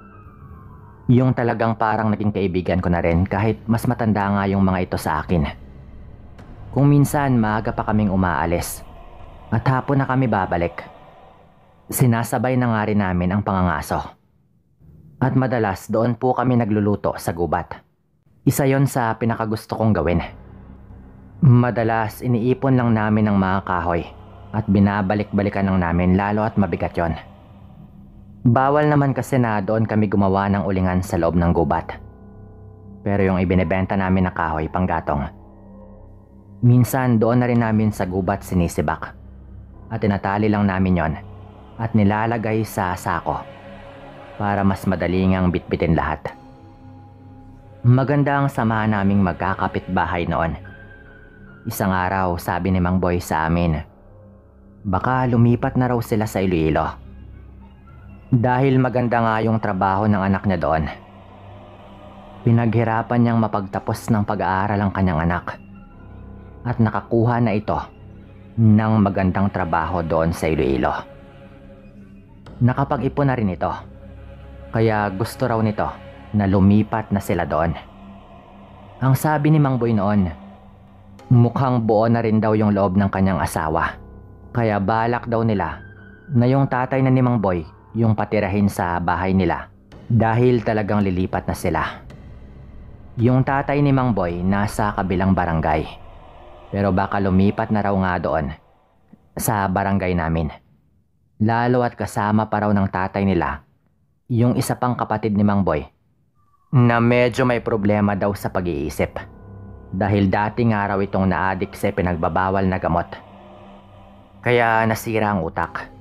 yung talagang parang naging kaibigan ko na rin kahit mas matanda nga yung mga ito sa akin. Kung minsan maaga pa kaming umaalis at hapon na kami babalik. Sinasabay na nga rin namin ang pangangaso. At madalas doon po kami nagluluto sa gubat. Isa yon sa pinakagusto kong gawin. Madalas iniipon lang namin ang mga kahoy at binabalik-balikan lang namin lalo at mabigat yon. Bawal naman kasi na doon kami gumawa ng ulingan sa loob ng gubat. Pero yung ibinebenta namin na kahoy panggatong, minsan doon na rin namin sa gubat sinisibak. At tinatali lang namin yon at nilalagay sa sako para mas madali ngang bitbitin lahat. Maganda ang samahan naming magkakapitbahay noon. Isang araw sabi ni Mang Boy sa amin, baka lumipat na raw sila sa Iloilo. Dahil maganda nga yung trabaho ng anak niya doon. Pinaghirapan niyang mapagtapos ng pag-aaral ang kanyang anak. At nakakuha na ito ng magandang trabaho doon sa Iloilo. Nakapag-ipon na rin ito. Kaya gusto raw nito na lumipat na sila doon. Ang sabi ni Mang Boy noon, mukhang buo na rin daw yung loob ng kanyang asawa. Kaya balak daw nila na yung tatay na ni Mang Boy yung patirahin sa bahay nila dahil talagang lilipat na sila. Yung tatay ni Mang Boy nasa kabilang barangay, pero baka lumipat na raw nga doon sa barangay namin. Lalo at kasama pa raw ng tatay nila yung isa pang kapatid ni Mang Boy na medyo may problema daw sa pag-iisip dahil dati nga raw itong na-addict sa pinagbabawal na gamot. Kaya nasira ang utak.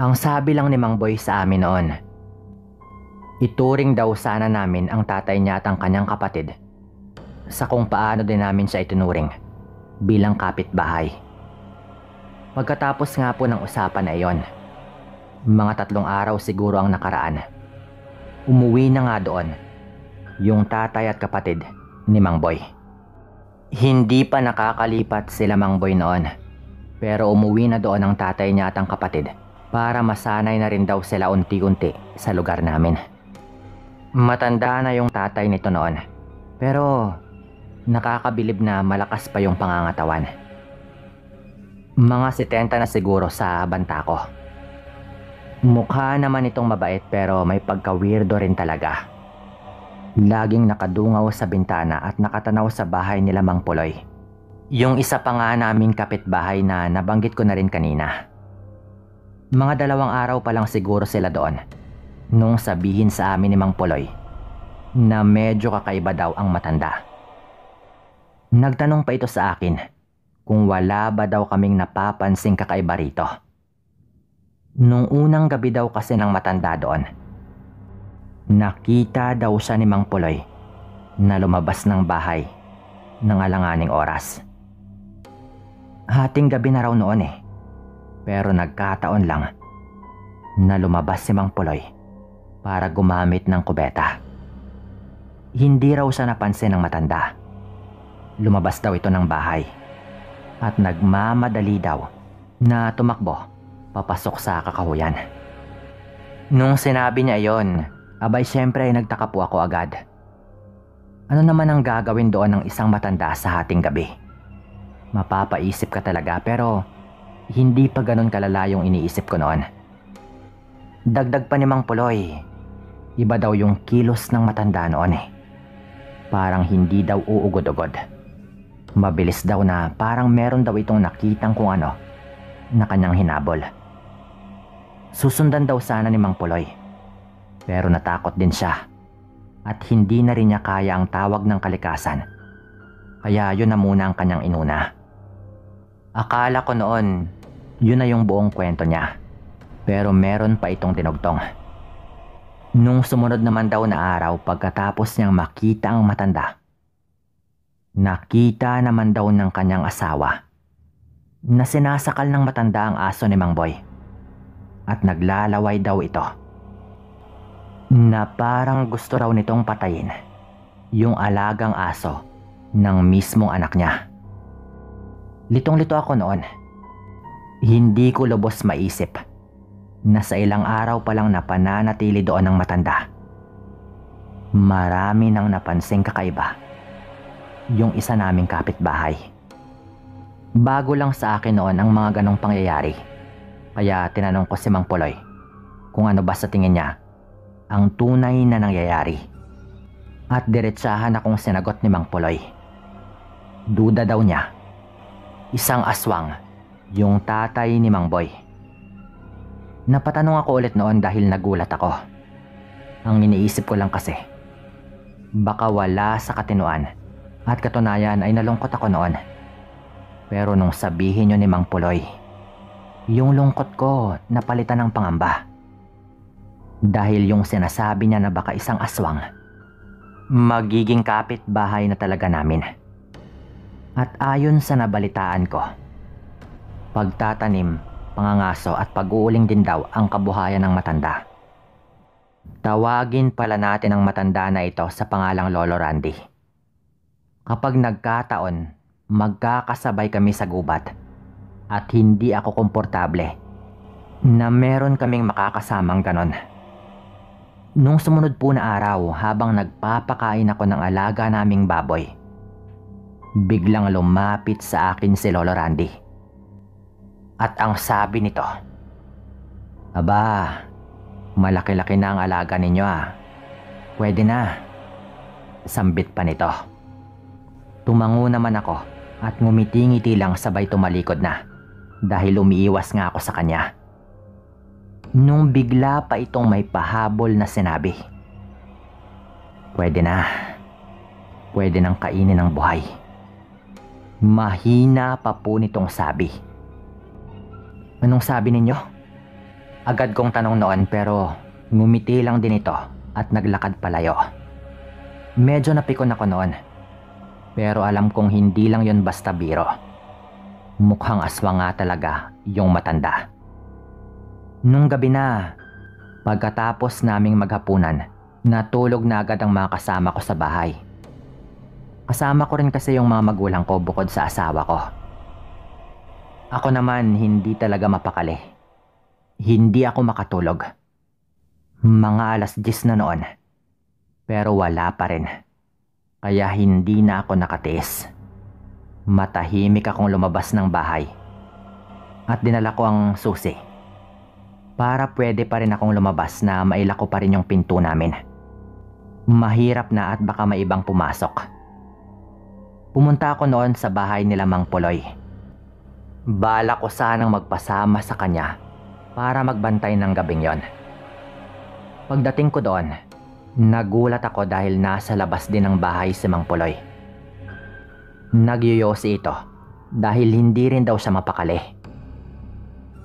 Ang sabi lang ni Mang Boy sa amin noon, ituring daw sana namin ang tatay niya at ang kanyang kapatid sa kung paano din namin siya itinuring bilang kapitbahay. Pagkatapos nga po ng usapan na iyon, mga 3 araw siguro ang nakaraan, umuwi na nga doon yung tatay at kapatid ni Mang Boy. Hindi pa nakakalipat sila Mang Boy noon, pero umuwi na doon ang tatay niya at ang kapatid para masanay na rin daw sila unti-unti sa lugar namin. Matanda na yung tatay nito noon, pero nakakabilib na malakas pa yung pangangatawan. Mga 70 na siguro sa banta ko. Mukha naman itong mabait pero may pagka-weirdo rin talaga. Laging nakadungaw sa bintana at nakatanaw sa bahay nila Mang Puloy. Yung isa pa nga naming kapitbahay na nabanggit ko na rin kanina. Mga 2 araw pa lang siguro sila doon nung sabihin sa amin ni Mang Puloy na medyo kakaiba daw ang matanda. Nagtanong pa ito sa akin kung wala ba daw kaming napapansing kakaiba rito. Nung unang gabi daw kasi ng matanda doon, nakita daw siya ni Mang Puloy na lumabas ng bahay ng alanganing oras. Hating gabi na raw noon pero nagkataon lang na lumabas si Mang Puloy para gumamit ng kubeta. Hindi raw siya napansin ng matanda. Lumabas daw ito ng bahay at nagmamadali daw na tumakbo papasok sa kakahuyan. Nung sinabi niya iyon, abay syempre nagtaka po ako agad. Ano naman ang gagawin doon ng isang matanda sa hating gabi? Mapapaisip ka talaga pero hindi pa ganun kalala yung iniisip ko noon. Dagdag pa ni Mang Puloy, iba daw yung kilos ng matanda noon Parang hindi daw uugod-ugod. Mabilis daw na parang meron daw itong nakitang kung ano na kanyang hinabol. Susundan daw sana ni Mang Puloy, pero natakot din siya at hindi na rin niya kaya ang tawag ng kalikasan. Kaya yun na muna ang kanyang inuna. Akala ko noon yun na yung buong kwento niya, pero meron pa itong dinugtong. Nung sumunod naman daw na araw pagkatapos niyang makita ang matanda, nakita naman daw ng kanyang asawa na sinasakal ng matanda ang aso ni Mang Boy at naglalaway daw ito na parang gusto raw nitong patayin yung alagang aso ng mismong anak niya. Litong-lito ako noon. Hindi ko lubos maisip na sa ilang araw pa lang napananatili doon ng matanda. Marami nang napansing kakaiba yung isa naming kapitbahay. Bago lang sa akin noon ang mga ganong pangyayari. Kaya tinanong ko si Mang Puloy kung ano ba sa tingin niya ang tunay na nangyayari. At diretsahan akong sinagot ni Mang Puloy. Duda daw niya. Isang aswang, yung tatay ni Mang Boy. Napatanong ako ulit noon dahil nagulat ako. Ang iniisip ko lang kasi, baka wala sa katinuan at katunayan ay nalungkot ako noon. Pero nung sabihin niyo ni Mang Puloy, yung lungkot ko napalitan ng pangamba. Dahil yung sinasabi niya na baka isang aswang, magiging kapitbahay na talaga namin. At ayon sa nabalitaan ko, pagtatanim, pangangaso at pag-uuling din daw ang kabuhayan ng matanda. Tawagin pala natin ang matanda na ito sa pangalang Lolo Randy. Kapag nagkataon, magkakasabay kami sa gubat at hindi ako komportable na meron kaming makakasamang ganon. Nung sumunod po na araw habang nagpapakain ako ng alaga naming baboy, biglang lumapit sa akin si Lolo Randy. At ang sabi nito, "Aba, malaki-laki na ang alaga ninyo ah. Pwede na." Sambit pa nito. Tumango naman ako at ngumiti-ngiti lang sabay tumalikod na dahil umiiwas nga ako sa kanya. Nung bigla pa itong may pahabol na sinabi, "Pwede na. Pwede nang kainin ng buhay." Mahina pa po nitong sabi. Anong sabi ninyo? Agad kong tanong noon pero ngumiti lang din ito at naglakad palayo. Medyo napikon ako noon. Pero alam kong hindi lang yon basta biro. Mukhang aswang nga talaga yung matanda. Nung gabi na, pagkatapos naming maghapunan, natulog na agad ang mga kasama ko sa bahay. Kasama ko rin kasi yung mga magulang ko bukod sa asawa ko. Ako naman hindi talaga mapakali. Hindi ako makatulog. Mga 10:00 na noon. Pero wala pa rin. Kaya hindi na ako nakatiis. Matahimik akong lumabas ng bahay. At dinala ko ang susi. Para pwede pa rin akong lumabas na mailako pa rin yung pinto namin. Mahirap na at baka may ibang pumasok. Pumunta ako noon sa bahay nila Mang Puloy. Balak ko sanang magpasama sa kanya para magbantay ng gabing yon. Pagdating ko doon, nagulat ako dahil nasa labas din ng bahay si Mang Puloy. Nagyoyosi ito dahil hindi rin daw siya mapakali.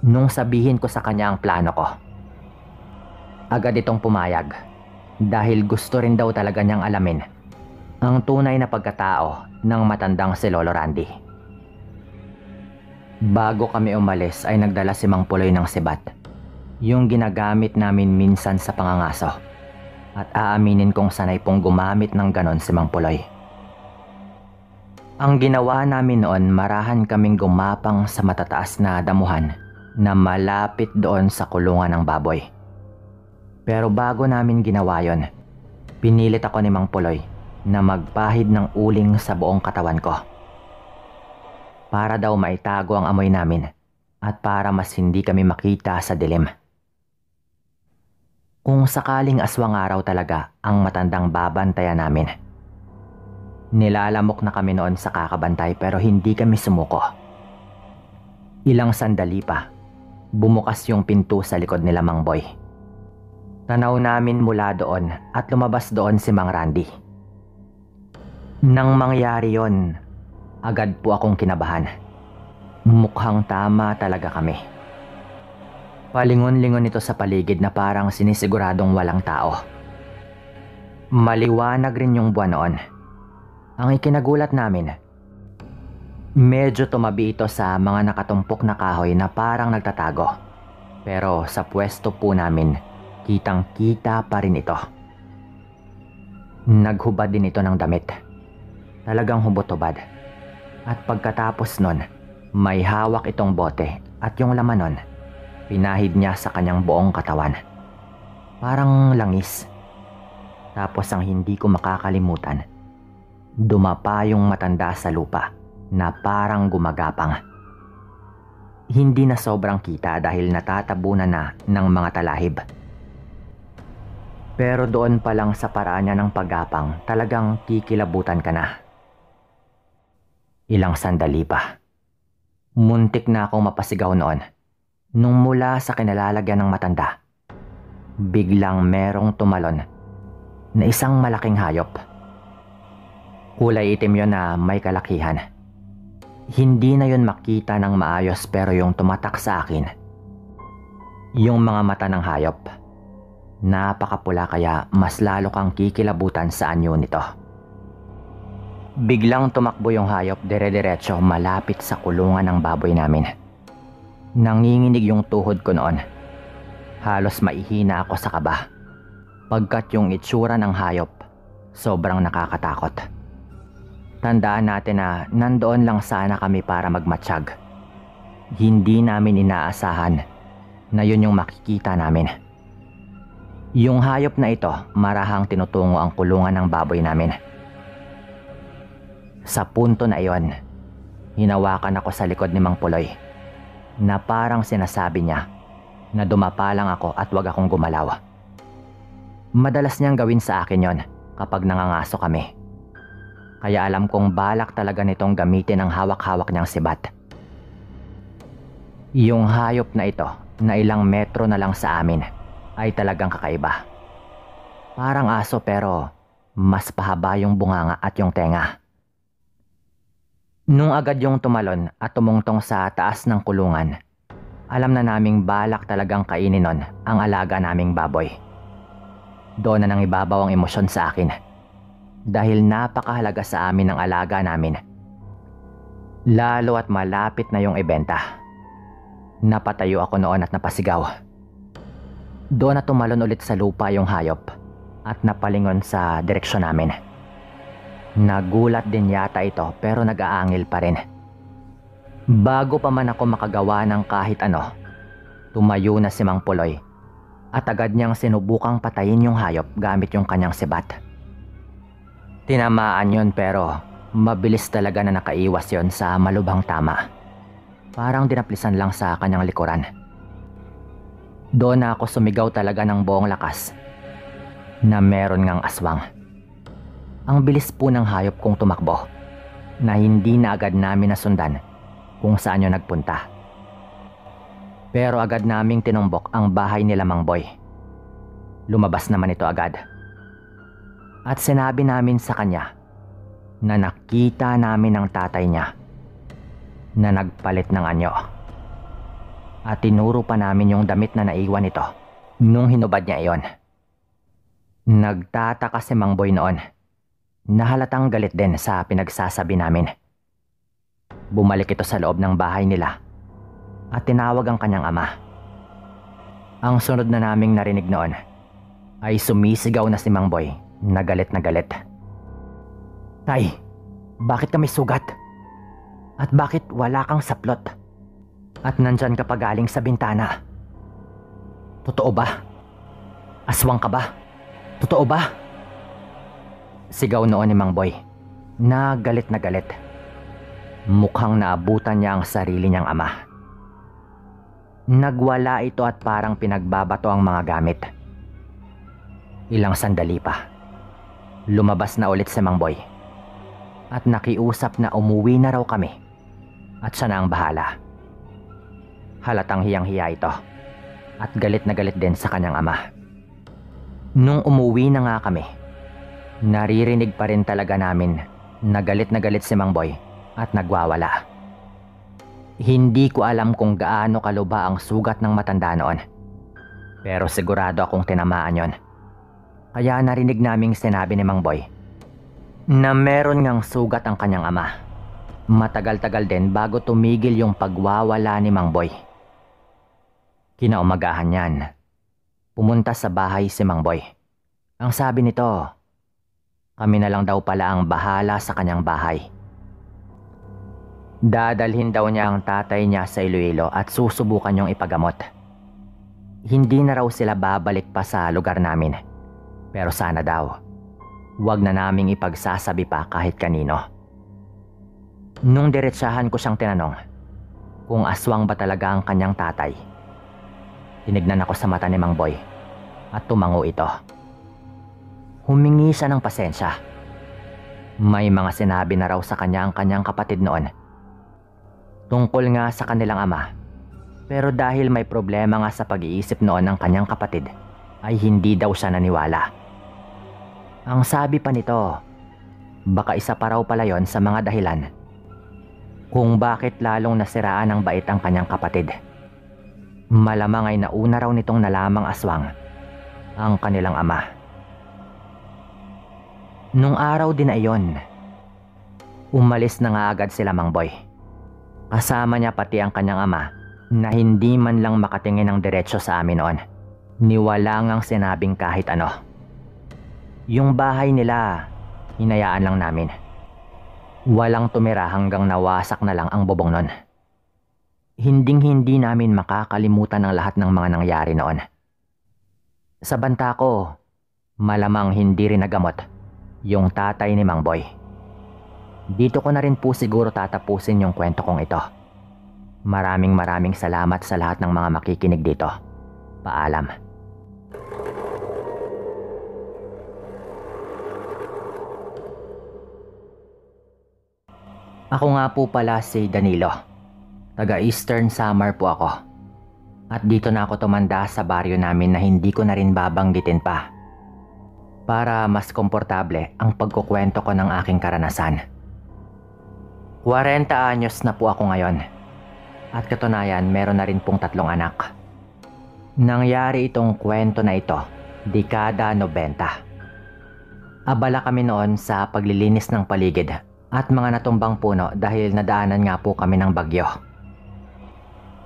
Nung sabihin ko sa kanya ang plano ko, agad itong pumayag dahil gusto rin daw talaga niyang alamin ang tunay na pagkatao ng matandang si Lolo Randy. Bago kami umalis ay nagdala si Mang Puloy ng sibat, yung ginagamit namin minsan sa pangangaso. At aaminin kong sanay pong gumamit ng ganon si Mang Puloy. Ang ginawa namin noon, marahan kaming gumapang sa matataas na damuhan na malapit doon sa kulungan ng baboy. Pero bago namin ginawa yon, pinilit ako ni Mang Puloy na magpahid ng uling sa buong katawan ko. Para daw maitago ang amoy namin at para mas hindi kami makita sa dilim. Kung sakaling aswang araw talaga ang matandang babantayan namin. Nilalamok na kami noon sa kakabantay pero hindi kami sumuko. Ilang sandali pa, bumukas yung pinto sa likod nila Mang Boy. Tanaw namin mula doon at lumabas doon si Mang Randy. Nang mangyari yon, agad po akong kinabahan. Mukhang tama talaga kami. Palingon-lingon ito sa paligid na parang sinisiguradong walang tao. Maliwanag rin yung buwan noon. Ang ikinagulat namin, medyo tumabi ito sa mga nakatumpok na kahoy na parang nagtatago. Pero sa pwesto po namin, kitang-kita pa rin ito. Naghubad din ito ng damit. Talagang hubot-hubad. At pagkatapos nun, may hawak itong bote at yung laman nun, pinahid niya sa kanyang buong katawan. Parang langis. Tapos ang hindi ko makakalimutan, dumapa yung matanda sa lupa na parang gumagapang. Hindi na sobrang kita dahil natatabunan na ng mga talahib. Pero doon pa lang sa paraan niya ng paggapang, talagang kikilabutan ka na. Ilang sandali pa. Muntik na akong mapasigaw noon. Nung mula sa kinalalagyan ng matanda, biglang merong tumalon na isang malaking hayop. Kulay itim yon na may kalakihan. Hindi na yon makita ng maayos pero yung tumatak sa akin, yung mga mata ng hayop, napakapula kaya mas lalo kang kikilabutan sa anyo nito. Biglang tumakbo yung hayop dire-diretso malapit sa kulungan ng baboy namin. Nanginginig yung tuhod ko noon. Halos maihina ako sa kaba. Pagkat yung itsura ng hayop, sobrang nakakatakot. Tandaan natin na nandoon lang sana kami para magmatsyag. Hindi namin inaasahan na yun yung makikita namin. Yung hayop na ito, marahang tinutungo ang kulungan ng baboy namin. Sa punto na iyon, hinawakan ako sa likod ni Mang Puloy na parang sinasabi niya na dumapa lang ako at wag akong gumalaw. Madalas niyang gawin sa akin yon kapag nangangaso kami. Kaya alam kong balak talaga nitong gamitin ang hawak-hawak niyang sibat. Yung hayop na ito na ilang metro na lang sa amin ay talagang kakaiba. Parang aso pero mas pahaba yung bunganga at yung tenga. Nung agad yung tumalon at tumungtong sa taas ng kulungan, alam na naming balak talagang kainin nun ang alaga naming baboy. Doon na nang ibabaw ang emosyon sa akin. Dahil napakahalaga sa amin ang alaga namin. Lalo at malapit na yung ibenta. Napatayo ako noon at napasigaw. Doon na tumalon ulit sa lupa yung hayop at napalingon sa direksyon namin. Nagulat din yata ito pero nag-aangil pa rin. Bago pa man ako makagawa ng kahit ano, tumayo na si Mang Puloy at agad niyang sinubukang patayin yung hayop gamit yung kanyang sibat. Tinamaan yon pero mabilis talaga na nakaiwas yon sa malubhang tama. Parang dinaplisan lang sa kanyang likuran. Doon na ako sumigaw talaga ng buong lakas na meron ngang aswang. Ang bilis po ng hayop kong tumakbo na hindi na agad namin nasundan kung saan yun nagpunta. Pero agad naming tinumbok ang bahay nila Mang Boy. Lumabas naman ito agad. At sinabi namin sa kanya na nakita namin ang tatay niya na nagpalit ng anyo. At tinuro pa namin yung damit na naiwan ito nung hinubad niya iyon. Nagtataka si Mang Boy noon na halatang galit din sa pinagsasabi namin. Bumalik ito sa loob ng bahay nila at tinawag ang kanyang ama. Ang sunod na naming narinig noon ay sumisigaw na si Mang Boy na galit na galit. Tay, bakit kami sugat? At bakit wala kang saplot? At nandyan ka pa galing sa bintana? Totoo ba? Aswang ka ba? Totoo ba? Sigaw noon ni Mang Boy na galit na galit. Mukhang naabutan niya ang sarili niyang ama. Nagwala ito at parang pinagbabato ang mga gamit. Ilang sandali pa, lumabas na ulit si Mang Boy at nakiusap na umuwi na raw kami at siya na ang bahala. Halatang hiyang-hiya ito at galit na galit din sa kanyang ama. Nung umuwi na nga kami, naririnig pa rin talaga namin na galit si Mang Boy at nagwawala. Hindi ko alam kung gaano kaluba ang sugat ng matanda noon, pero sigurado akong tinamaan yon. Kaya narinig naming sinabi ni Mang Boy na meron ngang sugat ang kanyang ama. Matagal-tagal din bago tumigil yung pagwawala ni Mang Boy. Kinaumagahan yan, pumunta sa bahay si Mang Boy. Ang sabi nito, kami na lang daw pala ang bahala sa kanyang bahay. Dadalhin daw niya ang tatay niya sa Iloilo at susubukan yung ipagamot. Hindi na raw sila babalik pa sa lugar namin. Pero sana daw, wag na naming ipagsasabi pa kahit kanino. Nung diretsahan ko siyang tinanong kung aswang ba talaga ang kanyang tatay. Tinignan ako sa mata ni Mang Boy at tumango ito. Humingi siya ng pasensya. May mga sinabi na raw sa kanya ang kanyang kapatid noon. Tungkol nga sa kanilang ama. Pero dahil may problema nga sa pag-iisip noon ng kanyang kapatid, ay hindi daw siya naniwala. Ang sabi pa nito, baka isa pa raw pala yon sa mga dahilan kung bakit lalong nasiraan ng bait ang kanyang kapatid. Malamang ay nauna raw nitong nalamang aswang ang kanilang ama. Nung araw din na iyon, umalis na nga agad sila Mang Boy. Kasama niya pati ang kanyang ama na hindi man lang makatingin ng diretsyo sa amin noon. Niwala ngang sinabing kahit ano. Yung bahay nila, hinayaan lang namin. Walang tumira hanggang nawasak na lang ang bubong nun. Hinding-hindi namin makakalimutan ang lahat ng mga nangyari noon. Sa banta ko, malamang hindi rin nagamot yung tatay ni Mang Boy. Dito ko na rin po siguro tatapusin yung kwento kong ito. Maraming salamat sa lahat ng mga makikinig dito. Paalam. Ako nga po pala si Danilo. Taga Eastern Samar po ako. At dito na ako tumanda sa baryo namin na hindi ko na rin babanggitin pa. Para mas komportable ang pagkukwento ko ng aking karanasan. 40 anyos na po ako ngayon. At katunayan meron na rin pong 3 anak. Nangyari itong kwento na ito, dekada 90. Abala kami noon sa paglilinis ng paligid at mga natumbang puno dahil nadaanan nga po kami ng bagyo.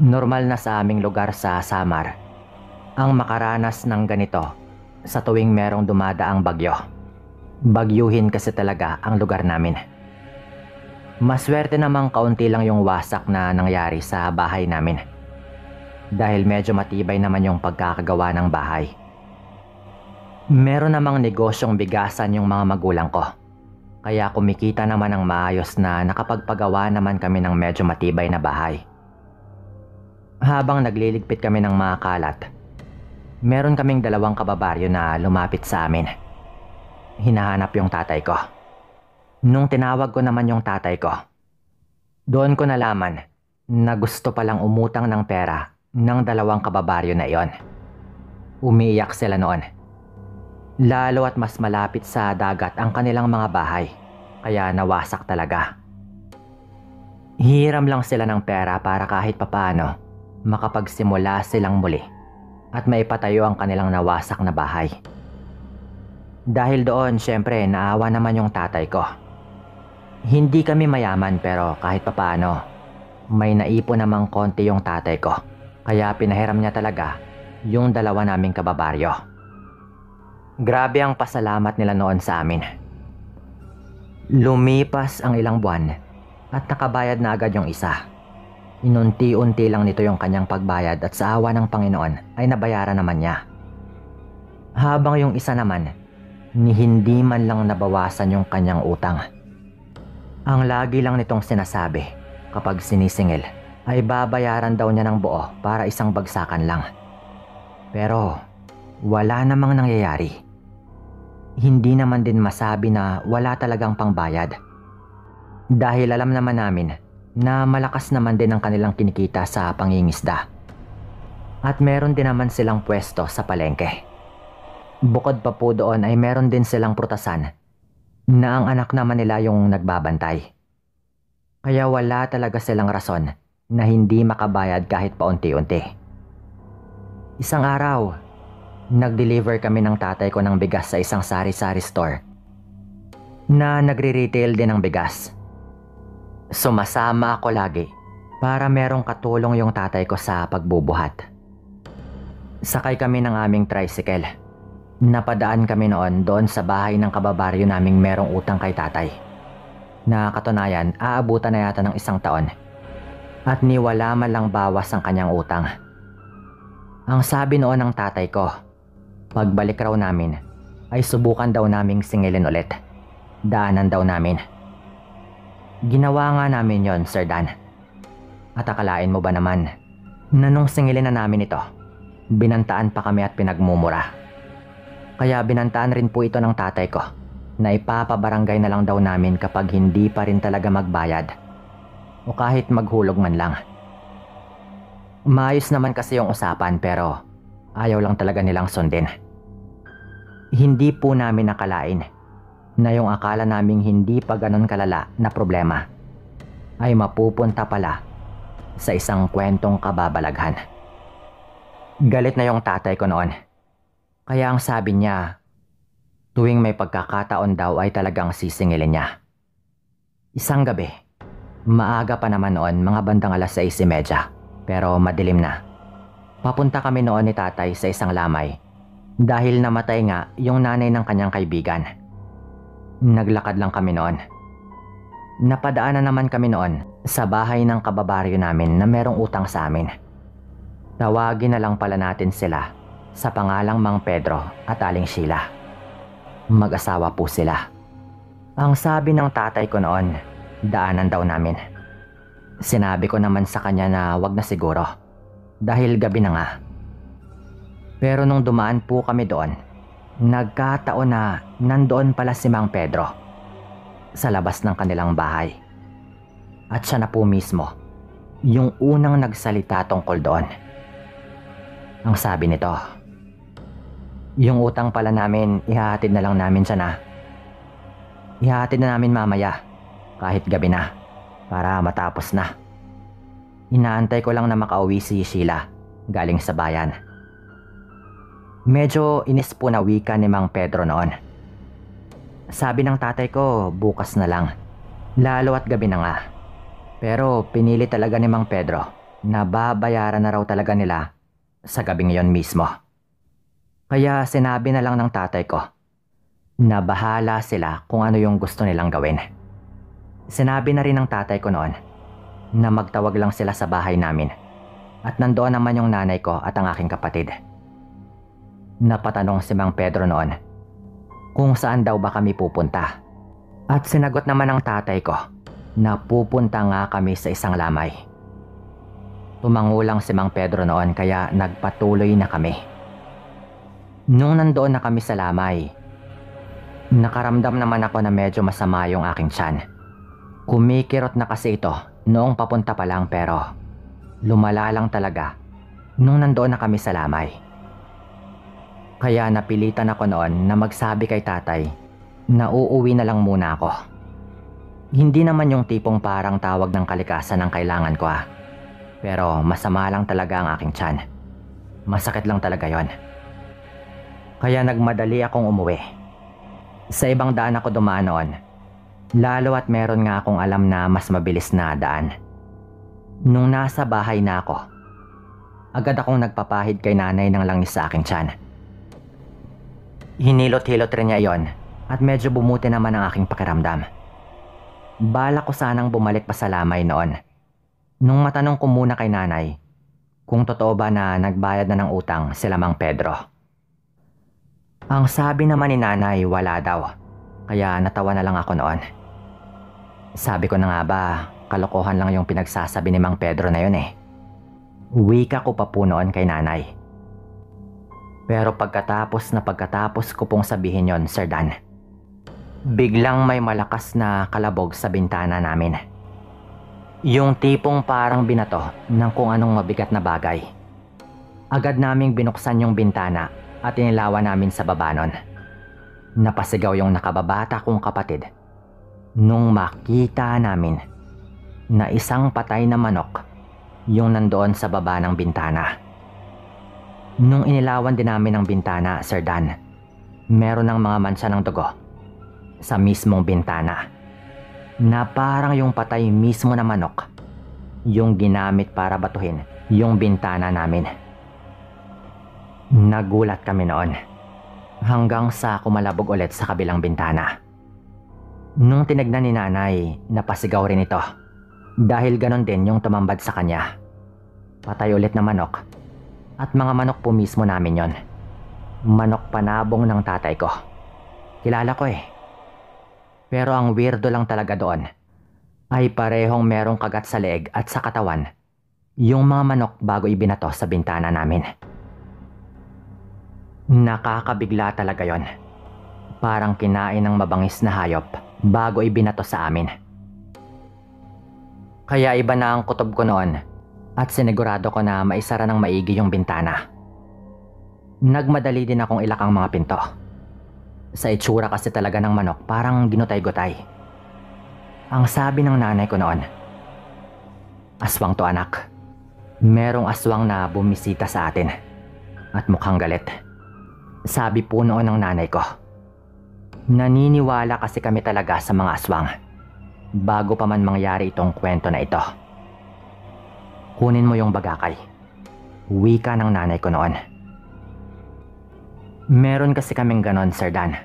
Normal na sa aming lugar sa Samar ang makaranas ng ganito sa tuwing merong dumadaang bagyo. Bagyuhin kasi talaga ang lugar namin. Maswerte namang kaunti lang yung wasak na nangyari sa bahay namin. Dahil medyo matibay naman yung pagkakagawa ng bahay. Meron namang negosyong bigasan yung mga magulang ko. Kaya kumikita naman ng maayos na nakapagpagawa naman kami ng medyo matibay na bahay. Habang nagliligpit kami ng mga kalat, meron kaming 2 kababaryo na lumapit sa amin. Hinahanap yung tatay ko. Nung tinawag ko naman yung tatay ko, doon ko nalaman na gusto palang umutang ng pera ng 2 kababaryo na iyon. Umiiyak sila noon. Lalo at mas malapit sa dagat ang kanilang mga bahay, kaya nawasak talaga. Hiram lang sila ng pera para kahit papaano makapagsimula silang muli at maipatayo ang kanilang nawasak na bahay. Dahil doon, syempre, naawa naman yung tatay ko. Hindi kami mayaman pero kahit papaano, may naipon namang konti yung tatay ko. Kaya pinahiram niya talaga yung 2 naming kababaryo. Grabe ang pasalamat nila noon sa amin. Lumipas ang ilang buwan at nakabayad na agad yung isa. Inunti-unti lang nito yung kanyang pagbayad at sa awa ng Panginoon ay nabayaran naman niya. Habang yung isa naman, ni hindi man lang nabawasan yung kanyang utang. Ang lagi lang nitong sinasabi kapag sinisingil ay babayaran daw niya ng buo para isang bagsakan lang. Pero wala namang nangyayari. Hindi naman din masabi na wala talagang pangbayad. Dahil alam naman namin na malakas naman din ang kanilang kinikita sa pangingisda. At meron din naman silang pwesto sa palengke. Bukod pa po doon ay meron din silang prutasan na ang anak naman nila yung nagbabantay. Kaya wala talaga silang rason na hindi makabayad kahit paunti-unti. Isang araw, nag-deliver kami ng tatay ko ng bigas sa isang sari-sari store na nagre-retail din ng bigas. Sumasama ako lagi para merong katulong yung tatay ko sa pagbubuhat. Sakay kami ng aming tricycle. Napadaan kami noon doon sa bahay ng kababaryo naming merong utang kay tatay. Na katunayan, aabutan na yata ng 1 taon. At niwala man lang bawas ang kanyang utang. Ang sabi noon ng tatay ko, pagbalik raw namin, ay subukan daw naming singilin ulit. Daanan daw namin. Ginawa nga namin yon, Sir Dan. At akalain mo ba naman na nung singilin na namin ito, binantaan pa kami at pinagmumura. Kaya binantaan rin po ito ng tatay ko na ipapabarangay na lang daw namin kapag hindi pa rin talaga magbayad o kahit maghulog man lang. Maayos naman kasi yung usapan pero ayaw lang talaga nilang sundin. Hindi po namin nakalain na yung akala naming hindi pa ganon kalala na problema ay mapupunta pala sa isang kwentong kababalaghan. Galit na yung tatay ko noon. Kaya ang sabi niya, tuwing may pagkakataon daw ay talagang sisingilin niya. Isang gabi, maaga pa naman noon, mga bandang 6:30, pero madilim na. Papunta kami noon ni tatay sa isang lamay dahil namatay nga yung nanay ng kanyang kaibigan. Naglakad lang kami noon. Napadaanan naman kami noon sa bahay ng kababaryo namin na merong utang sa amin. Tawagin na lang pala natin sila sa pangalang Mang Pedro at Aling Sheila. Mag-asawa po sila. Ang sabi ng tatay ko noon, daanan daw namin. Sinabi ko naman sa kanya na wag na siguro dahil gabi na nga. Pero nung dumaan po kami doon, nagkataon na nandoon pala si Mang Pedro sa labas ng kanilang bahay. At siya na po mismo yung unang nagsalita tungkol doon. Ang sabi nito, yung utang pala namin, ihahatid na lang namin siya na. Ihahatid na namin mamaya, kahit gabi na, para matapos na. Inaantay ko lang na makauwi si Sheila, galing sa bayan. Medyo inis po na wika ni Mang Pedro noon. Sabi ng tatay ko, bukas na lang, lalo at gabi na nga. Pero pinili talaga ni Mang Pedro na babayaran na raw talaga nila sa gabing yon mismo. Kaya sinabi na lang ng tatay ko na bahala sila kung ano yung gusto nilang gawin. Sinabi na rin ng tatay ko noon na magtawag lang sila sa bahay namin at nandoon naman yung nanay ko at ang aking kapatid. Napatanong si Mang Pedro noon kung saan daw ba kami pupunta. At sinagot naman ng tatay ko na pupunta nga kami sa isang lamay. Tumangulang si Mang Pedro noon kaya nagpatuloy na kami. Nung nandoon na kami sa lamay, nakaramdam naman ako na medyo masama yung aking tiyan. Kumikirot na kasi ito noong papunta pa lang pero lumala lang talaga nung nandoon na kami sa lamay. Kaya napilitan ako noon na magsabi kay tatay na uuwi na lang muna ako. Hindi naman yung tipong parang tawag ng kalikasan ang kailangan ko pero masama lang talaga ang aking tiyan. Masakit lang talaga yon. Kaya nagmadali akong umuwi. Sa ibang daan ako dumaan noon, lalo at meron nga akong alam na mas mabilis na daan. Nung nasa bahay na ako, agad akong nagpapahid kay nanay ng langis sa aking tiyan. Hinilot-hilot rin niya yon at medyo bumuti naman ang aking pakiramdam. Bala ko sanang bumalik pa sa lamay noon. Nung matanong ko muna kay nanay kung totoo ba na nagbayad na ng utang sila Mang Pedro. Ang sabi naman ni nanay wala daw, kaya natawa na lang ako noon. Sabi ko na nga ba, kalokohan lang yung pinagsasabi ni Mang Pedro na yun eh. Wika ko pa po noon kay nanay. Pero pagkatapos ko pong sabihin yon, Sir Dan, biglang may malakas na kalabog sa bintana namin. Yung tipong parang binato ng kung anong mabigat na bagay. Agad naming binuksan yung bintana at inilawan namin sa baba nun. Napasigaw yung nakababata kong kapatid nung makita namin na isang patay na manok yung nandoon sa baba ng bintana. Nung inilawan din namin ang bintana, Sir Dan, meron ng mga mansa ng dugo sa mismong bintana na parang yung patay mismo na manok yung ginamit para batuhin yung bintana namin. Nagulat kami noon hanggang sa kumalabog ulit sa kabilang bintana. Nung tinignan ni nanay, napasigaw rin ito dahil ganon din yung tumambad sa kanya. Patay ulit na manok at mga manok po mismo namin yon. Manok panabong ng tatay ko. Kilala ko eh. Pero ang weirdo lang talaga doon ay parehong merong kagat sa leeg at sa katawan yung mga manok bago ibinato sa bintana namin. Nakakabigla talaga yon. Parang kinain ng mabangis na hayop bago ibinato sa amin. Kaya iba na ang kutob ko noon at sinigurado ko na maisara ng maigi yung bintana. Nagmadali din akong ilak ang mga pinto. Sa itsura kasi talaga ng manok parang ginutay-gutay. Ang sabi ng nanay ko noon, "Aswang to anak. Merong aswang na bumisita sa atin at mukhang galit." Sabi po noon ng nanay ko. Naniniwala kasi kami talaga sa mga aswang bago pa man mangyari itong kwento na ito. "Kunin mo yung bagakay," wika ng nanay ko noon. Meron kasi kaming ganon, Sir Dan.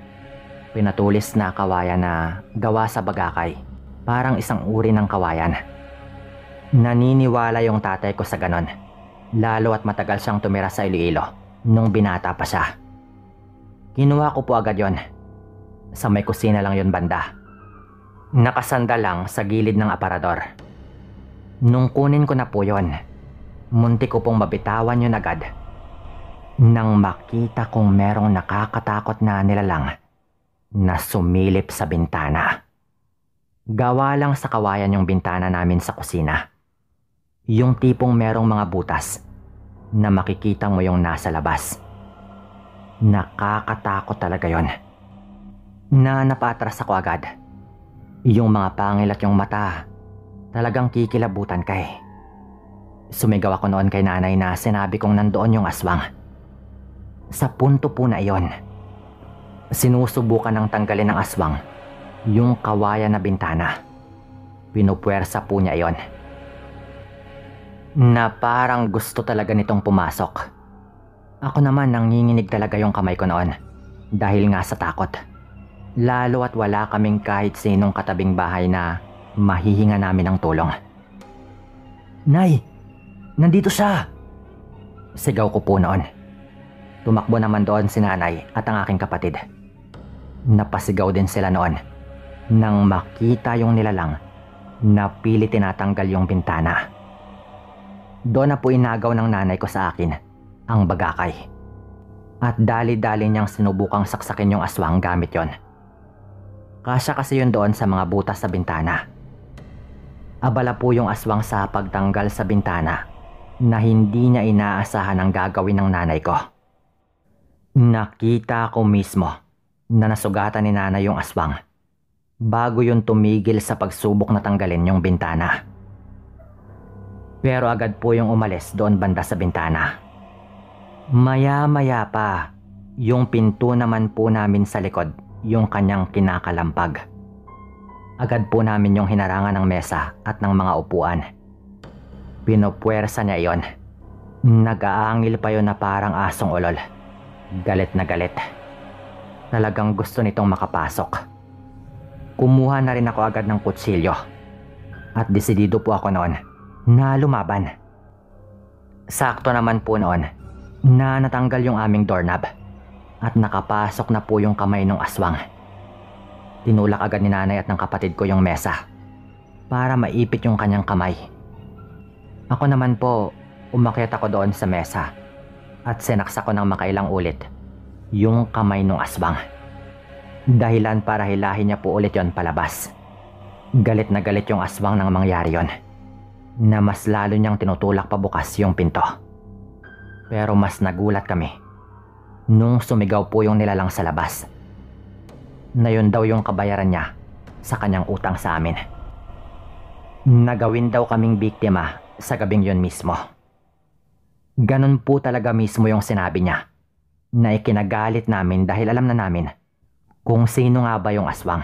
Pinatulis na kawayan na gawa sa bagakay, parang isang uri ng kawayan. Naniniwala yung tatay ko sa ganon, lalo at matagal siyang tumira sa Iloilo nung binata pa siya. Kinuha ko po agad yon. Sa may kusina lang yon banda. Nakasanda lang sa gilid ng aparador. Nung kunin ko na po yon, munti ko pong mabitawan yun agad nang makita kong merong nakakatakot na nilalang na sumilip sa bintana. Gawa lang sa kawayan yung bintana namin sa kusina. Yung tipong merong mga butas na makikita mo yung nasa labas. Nakakatakot talaga yon. Napatras ako agad. Yung mga pangil at yung mata talagang kikilabutan ka eh. Sumigaw ako noon kay nanay na sinabi kong nandoon yung aswang. Sa punto po na iyon, sinusubukan ng tanggalin ng aswang yung kawayan na bintana. Pinupwersa po niya iyon. Na parang gusto talaga nitong pumasok. Ako naman nanginginig talaga yung kamay ko noon dahil nga sa takot. Lalo at wala kaming kahit sinong katabing bahay na mahihinga namin ng tulong. "Nay! Nandito siya!" Sigaw ko po noon. Tumakbo naman doon si nanay at ang aking kapatid. Napasigaw din sila noon nang makita yung nilalang na pilit tinatanggal yung bintana. Doon na po inagaw ng nanay ko sa akin ang bagakay. At dali-dali niyang sinubukang saksakin yung aswang gamit yon. Kasya kasi yun doon sa mga butas sa bintana. Abala po yung aswang sa pagtanggal sa bintana na hindi niya inaasahan ang gagawin ng nanay ko. Nakita ko mismo na nasugatan ni nanay yung aswang bago yun tumigil sa pagsubok na tanggalin yung bintana. Pero agad po yung umalis doon banda sa bintana. Maya-maya pa, yung pinto naman po namin sa likod yung kanyang kinakalampag. Agad po namin yung hinarangan ng mesa at ng mga upuan. Pinupwersa niya iyon. Nag-aangil pa yun na parang asong ulol. Galit na galit. Talagang gusto nitong makapasok. Kumuha na rin ako agad ng kutsilyo. At desidido po ako noon na lumaban. Sakto naman po noon na natanggal yung aming doorknob at nakapasok na po yung kamay ng aswang. Tinulak agad ni nanay at ng kapatid ko yung mesa para maipit yung kanyang kamay. Ako naman po, umakyat ako doon sa mesa at sinaksak ko ng makailang ulit yung kamay ng aswang. Dahilan para hilahin niya po ulit yon palabas. Galit na galit yung aswang nang mangyari yon, na mas lalo niyang tinutulak pabukas yung pinto. Pero mas nagulat kami nung sumigaw po yung nilalang sa labas na yun daw yung kabayaran niya sa kanyang utang sa amin. Nagawin daw kaming biktima sa gabing yun mismo. Ganon po talaga mismo yung sinabi niya, na ikinagalit namin dahil alam na namin kung sino nga ba yung aswang.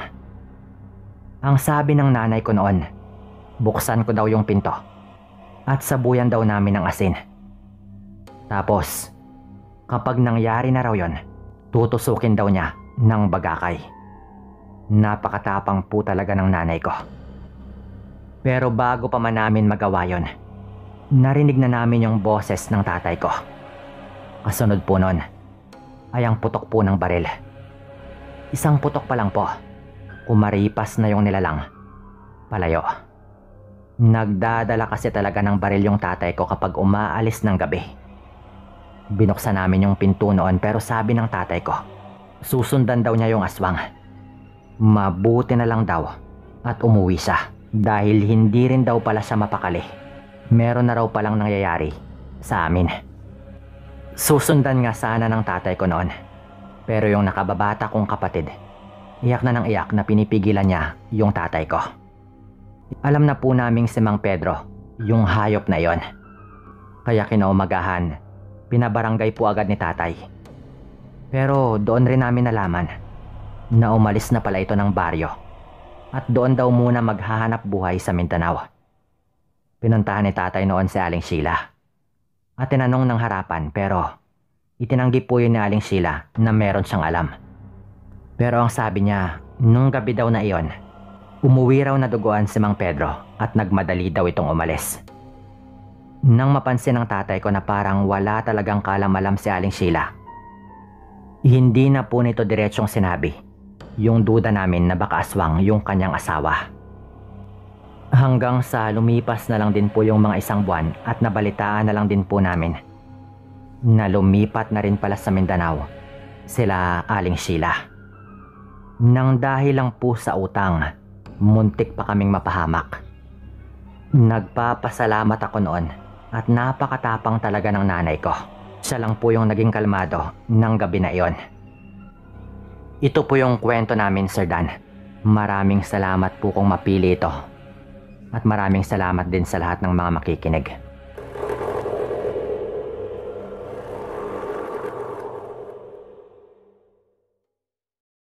Ang sabi ng nanay ko noon, buksan ko daw yung pinto at sabuyan daw namin ng asin. Tapos, kapag nangyari na raw yon, tutusukin daw niya ng bagakay. Napakatapang po talaga ng nanay ko. Pero bago pa man namin magawa yon, narinig na namin yung boses ng tatay ko. Kasunod po nun ay ang putok po ng baril. Isang putok pa lang po, kumaripas na yung nilalang palayo. Nagdadala kasi talaga ng baril yung tatay ko kapag umaalis ng gabi. Binuksan namin yung pinto noon pero sabi ng tatay ko, susundan daw niya yung aswang. Mabuti na lang daw at umuwi siya dahil hindi rin daw pala siya mapakali. Meron na raw palang nangyayari sa amin. Susundan nga sana ng tatay ko noon. Pero yung nakababata kong kapatid, iyak na ng iyak na pinipigilan niya yung tatay ko. Alam na po naming si Mang Pedro, yung hayop na yon. Kaya kinaumagahan, pinabarangay po agad ni tatay. Pero doon rin namin nalaman na umalis na pala ito ng baryo at doon daw muna maghahanap buhay sa Mindanao. Pinuntahan ni tatay noon si Aling Sheila at tinanong ng harapan pero itinanggi po yun ni Aling Sheila na meron siyang alam. Pero ang sabi niya, nung gabi daw na iyon, umuwi raw na duguan si Mang Pedro at nagmadali daw itong umalis. Nang mapansin ng tatay ko na parang wala talagang kalamalam si Aling Sheila, hindi na po nito diretsong sinabi yung duda namin na baka aswang yung kanyang asawa. Hanggang sa lumipas na lang din po yung mga isang buwan at nabalitaan na lang din po namin na lumipat na rin pala sa Mindanao sila Aling Sheila. Nang dahil lang po sa utang, muntik pa kaming mapahamak. Nagpapasalamat ako noon at napakatapang talaga ng nanay ko. Siya lang po yung naging kalmado ng gabi na iyon. Ito po yung kwento namin, Sir Dan. Maraming salamat po kung mapili ito. At maraming salamat din sa lahat ng mga makikinig.